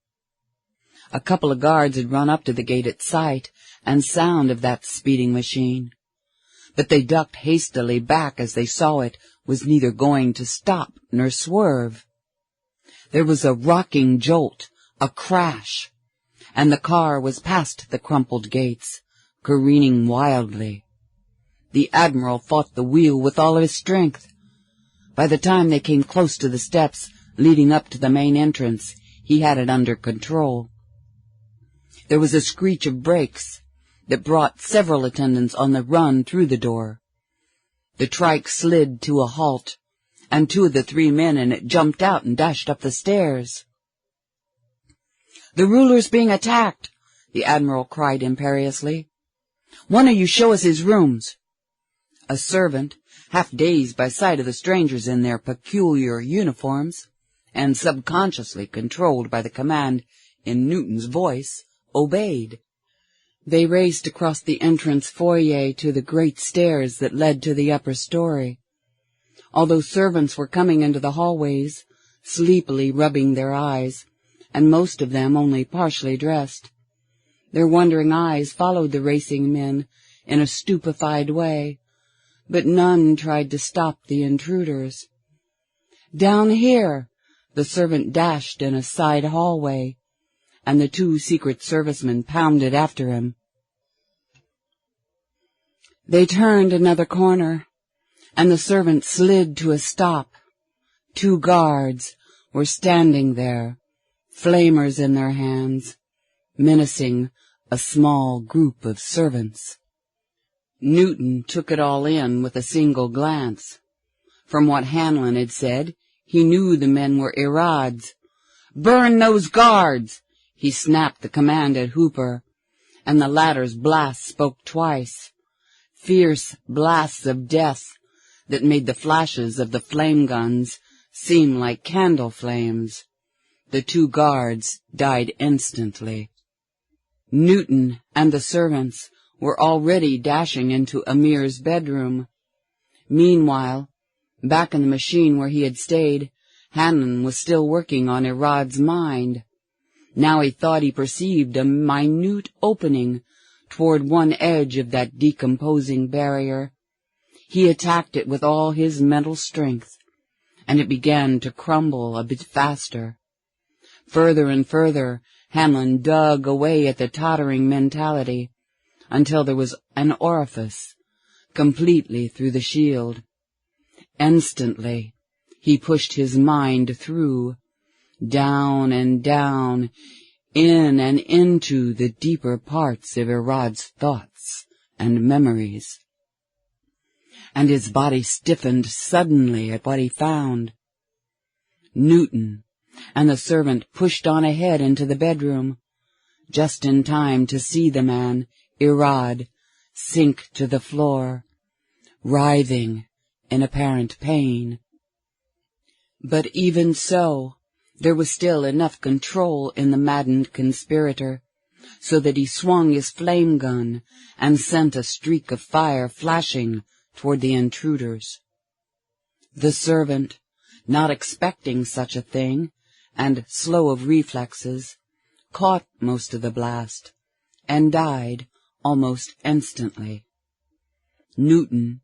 A couple of guards had run up to the gate at sight and sound of that speeding machine, but they ducked hastily back as they saw it was neither going to stop nor swerve. There was a rocking jolt, a crash, and the car was past the crumpled gates, careening wildly. The Admiral fought the wheel with all his strength. By the time they came close to the steps leading up to the main entrance, he had it under control. There was a screech of brakes that brought several attendants on the run through the door. The trike slid to a halt, and two of the three men in it jumped out and dashed up the stairs. "The ruler's being attacked," the Admiral cried imperiously. "One of you show us his rooms." A servant, half dazed by sight of the strangers in their peculiar uniforms, and subconsciously controlled by the command in Newton's voice, obeyed. They raced across the entrance foyer to the great stairs that led to the upper story. Although servants were coming into the hallways, sleepily rubbing their eyes, and most of them only partially dressed, their wondering eyes followed the racing men in a stupefied way, but none tried to stop the intruders. "Down here!" the servant dashed in a side hallway, and the two Secret Servicemen pounded after him. They turned another corner, and the servant slid to a stop. Two guards were standing there, flamers in their hands, menacing a small group of servants. Newton took it all in with a single glance. From what Hanlon had said, he knew the men were Irad's. "Burn those guards!" he snapped the command at Hooper, and the latter's blast spoke twice. Fierce blasts of death that made the flashes of the flame guns seem like candle flames. The two guards died instantly. Newton and the servants were already dashing into Amir's bedroom. Meanwhile, back in the machine where he had stayed, Hanlon was still working on Irad's mind. Now he thought he perceived a minute opening toward one edge of that decomposing barrier. He attacked it with all his mental strength, and it began to crumble a bit faster. Further and further, Hanlon dug away at the tottering mentality, until there was an orifice completely through the shield. Instantly, he pushed his mind through, down and down, in and into the deeper parts of Irad's thoughts and memories. And his body stiffened suddenly at what he found. Newton and the servant pushed on ahead into the bedroom, just in time to see the man, Irad, sink to the floor, writhing in apparent pain. But even so, there was still enough control in the maddened conspirator, so that he swung his flame gun and sent a streak of fire flashing toward the intruders. The servant, not expecting such a thing, and slow of reflexes, caught most of the blast, and died almost instantly. Newton,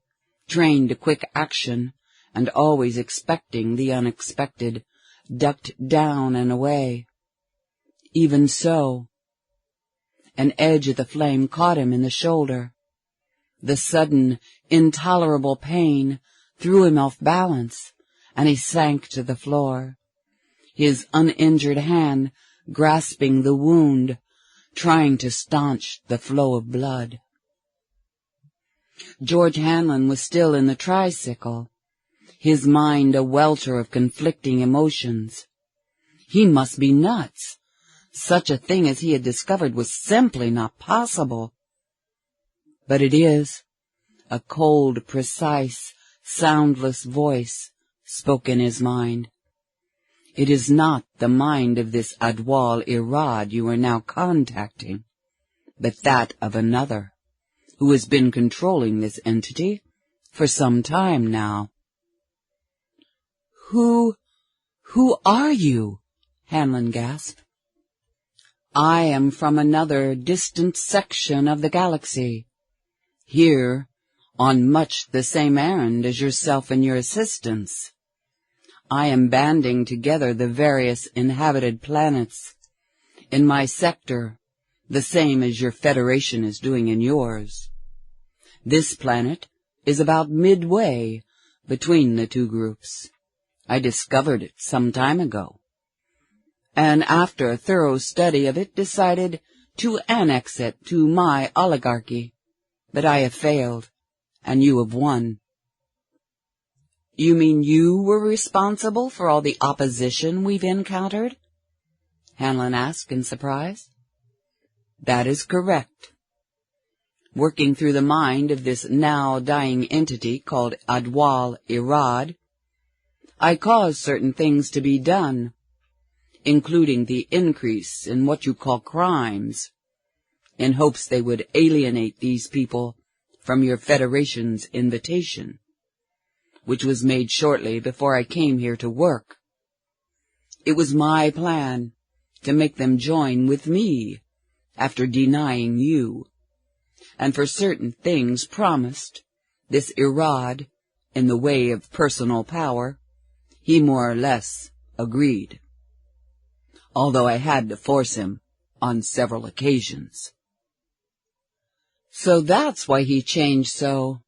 trained to quick action, and always expecting the unexpected, ducked down and away. Even so, an edge of the flame caught him in the shoulder. The sudden, intolerable pain threw him off balance, and he sank to the floor, his uninjured hand grasping the wound, trying to staunch the flow of blood. George Hanlon was still in the tricycle, his mind a welter of conflicting emotions. He must be nuts. Such a thing as he had discovered was simply not possible. But it is. A cold, precise, soundless voice spoke in his mind. It is not the mind of this Adwal Irad you are now contacting, but that of another, who has been controlling this entity for some time now. Who are you? Hanlon gasped. I am from another distant section of the galaxy, here on much the same errand as yourself and your assistants. I am banding together the various inhabited planets in my sector, the same as your Federation is doing in yours. This planet is about midway between the two groups. I discovered it some time ago, and after a thorough study of it decided to annex it to my oligarchy, but I have failed, and you have won. You mean you were responsible for all the opposition we've encountered? Hanlon asked in surprise. That is correct. Working through the mind of this now dying entity called Adwal Irad, I caused certain things to be done, including the increase in what you call crimes, in hopes they would alienate these people from your Federation's invitation, which was made shortly before I came here to work. It was my plan to make them join with me after denying you, and for certain things promised, this Irad, in the way of personal power, he more or less agreed, although I had to force him on several occasions. So that's why he changed so.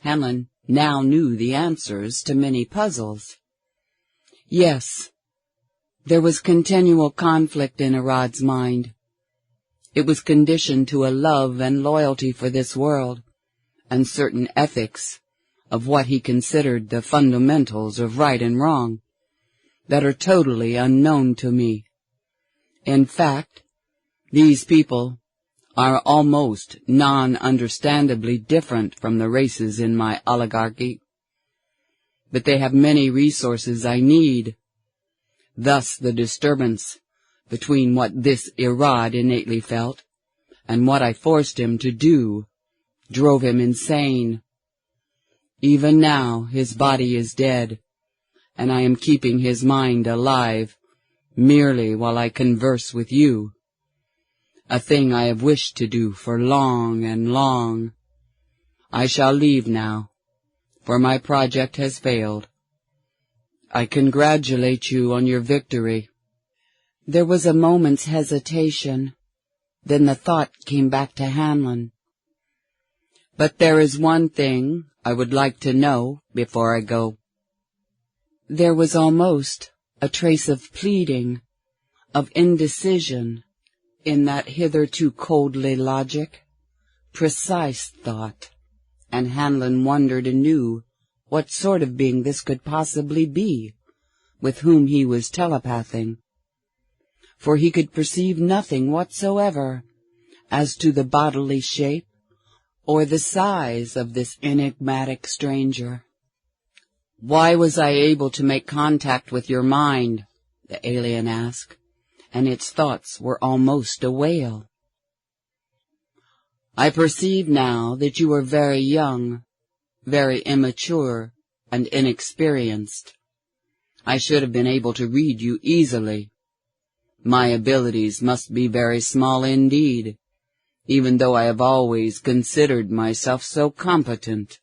Hanlon now knew the answers to many puzzles. Yes, there was continual conflict in Irad's mind. It was conditioned to a love and loyalty for this world, and certain ethics of what he considered the fundamentals of right and wrong, that are totally unknown to me. In fact, these people are almost non-understandably different from the races in my oligarchy, but they have many resources I need. Thus the disturbance between what this Irad innately felt and what I forced him to do drove him insane. Even now his body is dead, and I am keeping his mind alive merely while I converse with you, a thing I have wished to do for long and long. I shall leave now, for my project has failed, I congratulate you on your victory." There was a moment's hesitation. Then the thought came back to Hanlon. "But there is one thing I would like to know before I go." There was almost a trace of pleading, of indecision, in that hitherto coldly logic, precise thought, and Hanlon wondered anew what sort of being this could possibly be, with whom he was telepathing. For he could perceive nothing whatsoever as to the bodily shape or the size of this enigmatic stranger. "Why was I able to make contact with your mind?" the alien asked, and its thoughts were almost a wail. "I perceive now that you are very young, very immature and inexperienced. I should have been able to read you easily. My abilities must be very small indeed, even though I have always considered myself so competent.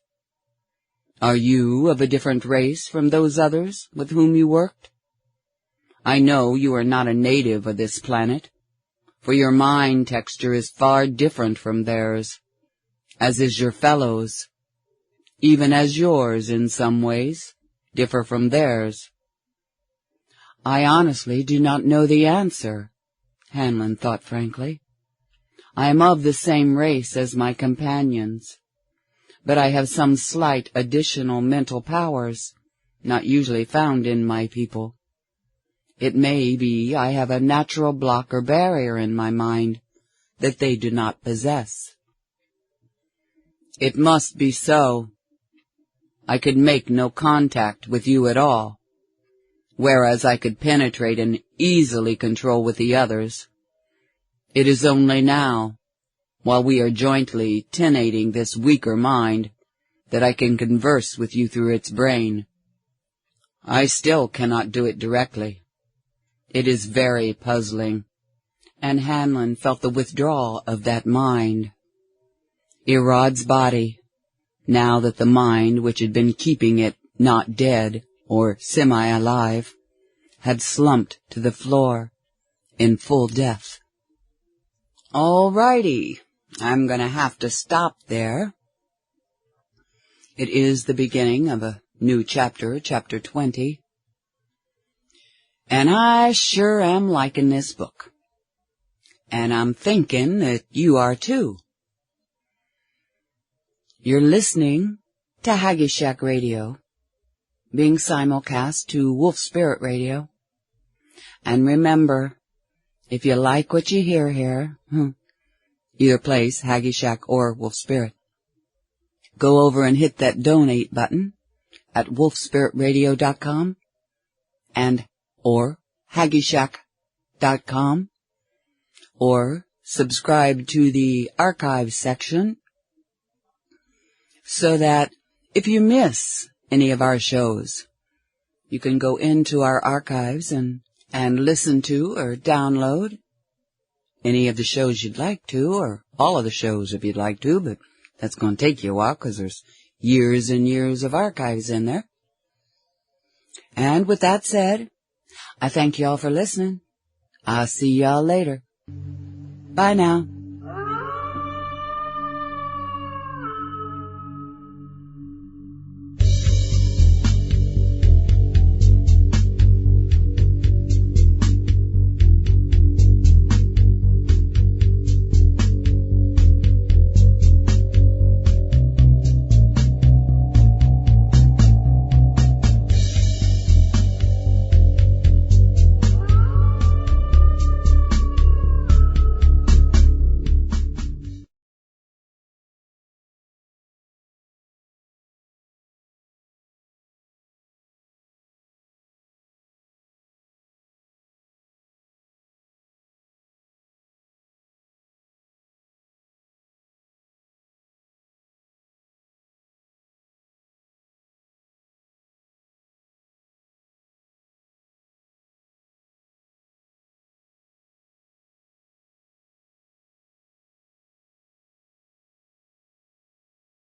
Are you of a different race from those others with whom you worked? I know you are not a native of this planet, for your mind texture is far different from theirs, as is your fellows, even as yours, in some ways, differ from theirs." "I honestly do not know the answer," Hanlon thought frankly. "I am of the same race as my companions, but I have some slight additional mental powers, not usually found in my people. It may be I have a natural block or barrier in my mind that they do not possess." "It must be so. I could make no contact with you at all, whereas I could penetrate and easily control with the others. It is only now, while we are jointly tenating this weaker mind, that I can converse with you through its brain. I still cannot do it directly. It is very puzzling," and Hanlon felt the withdrawal of that mind. Irod's body, now that the mind which had been keeping it not dead or semi-alive, had slumped to the floor in full death. All righty, I'm going to have to stop there. It is the beginning of a new chapter, chapter 20. And I sure am liking this book. And I'm thinking that you are too. You're listening to Haggie Shack Radio, being simulcast to Wolf Spirit Radio. And remember, if you like what you hear here, either place, Haggie Shack or Wolf Spirit, go over and hit that donate button at wolfspiritradio.com or haggieshack.com, or subscribe to the archive section so that if you miss any of our shows, you can go into our archives and listen to or download any of the shows you'd like to, or all of the shows if you'd like to, but that's going to take you a while because there's years and years of archives in there. And with that said, I thank you all for listening. I'll see y'all later. Bye now.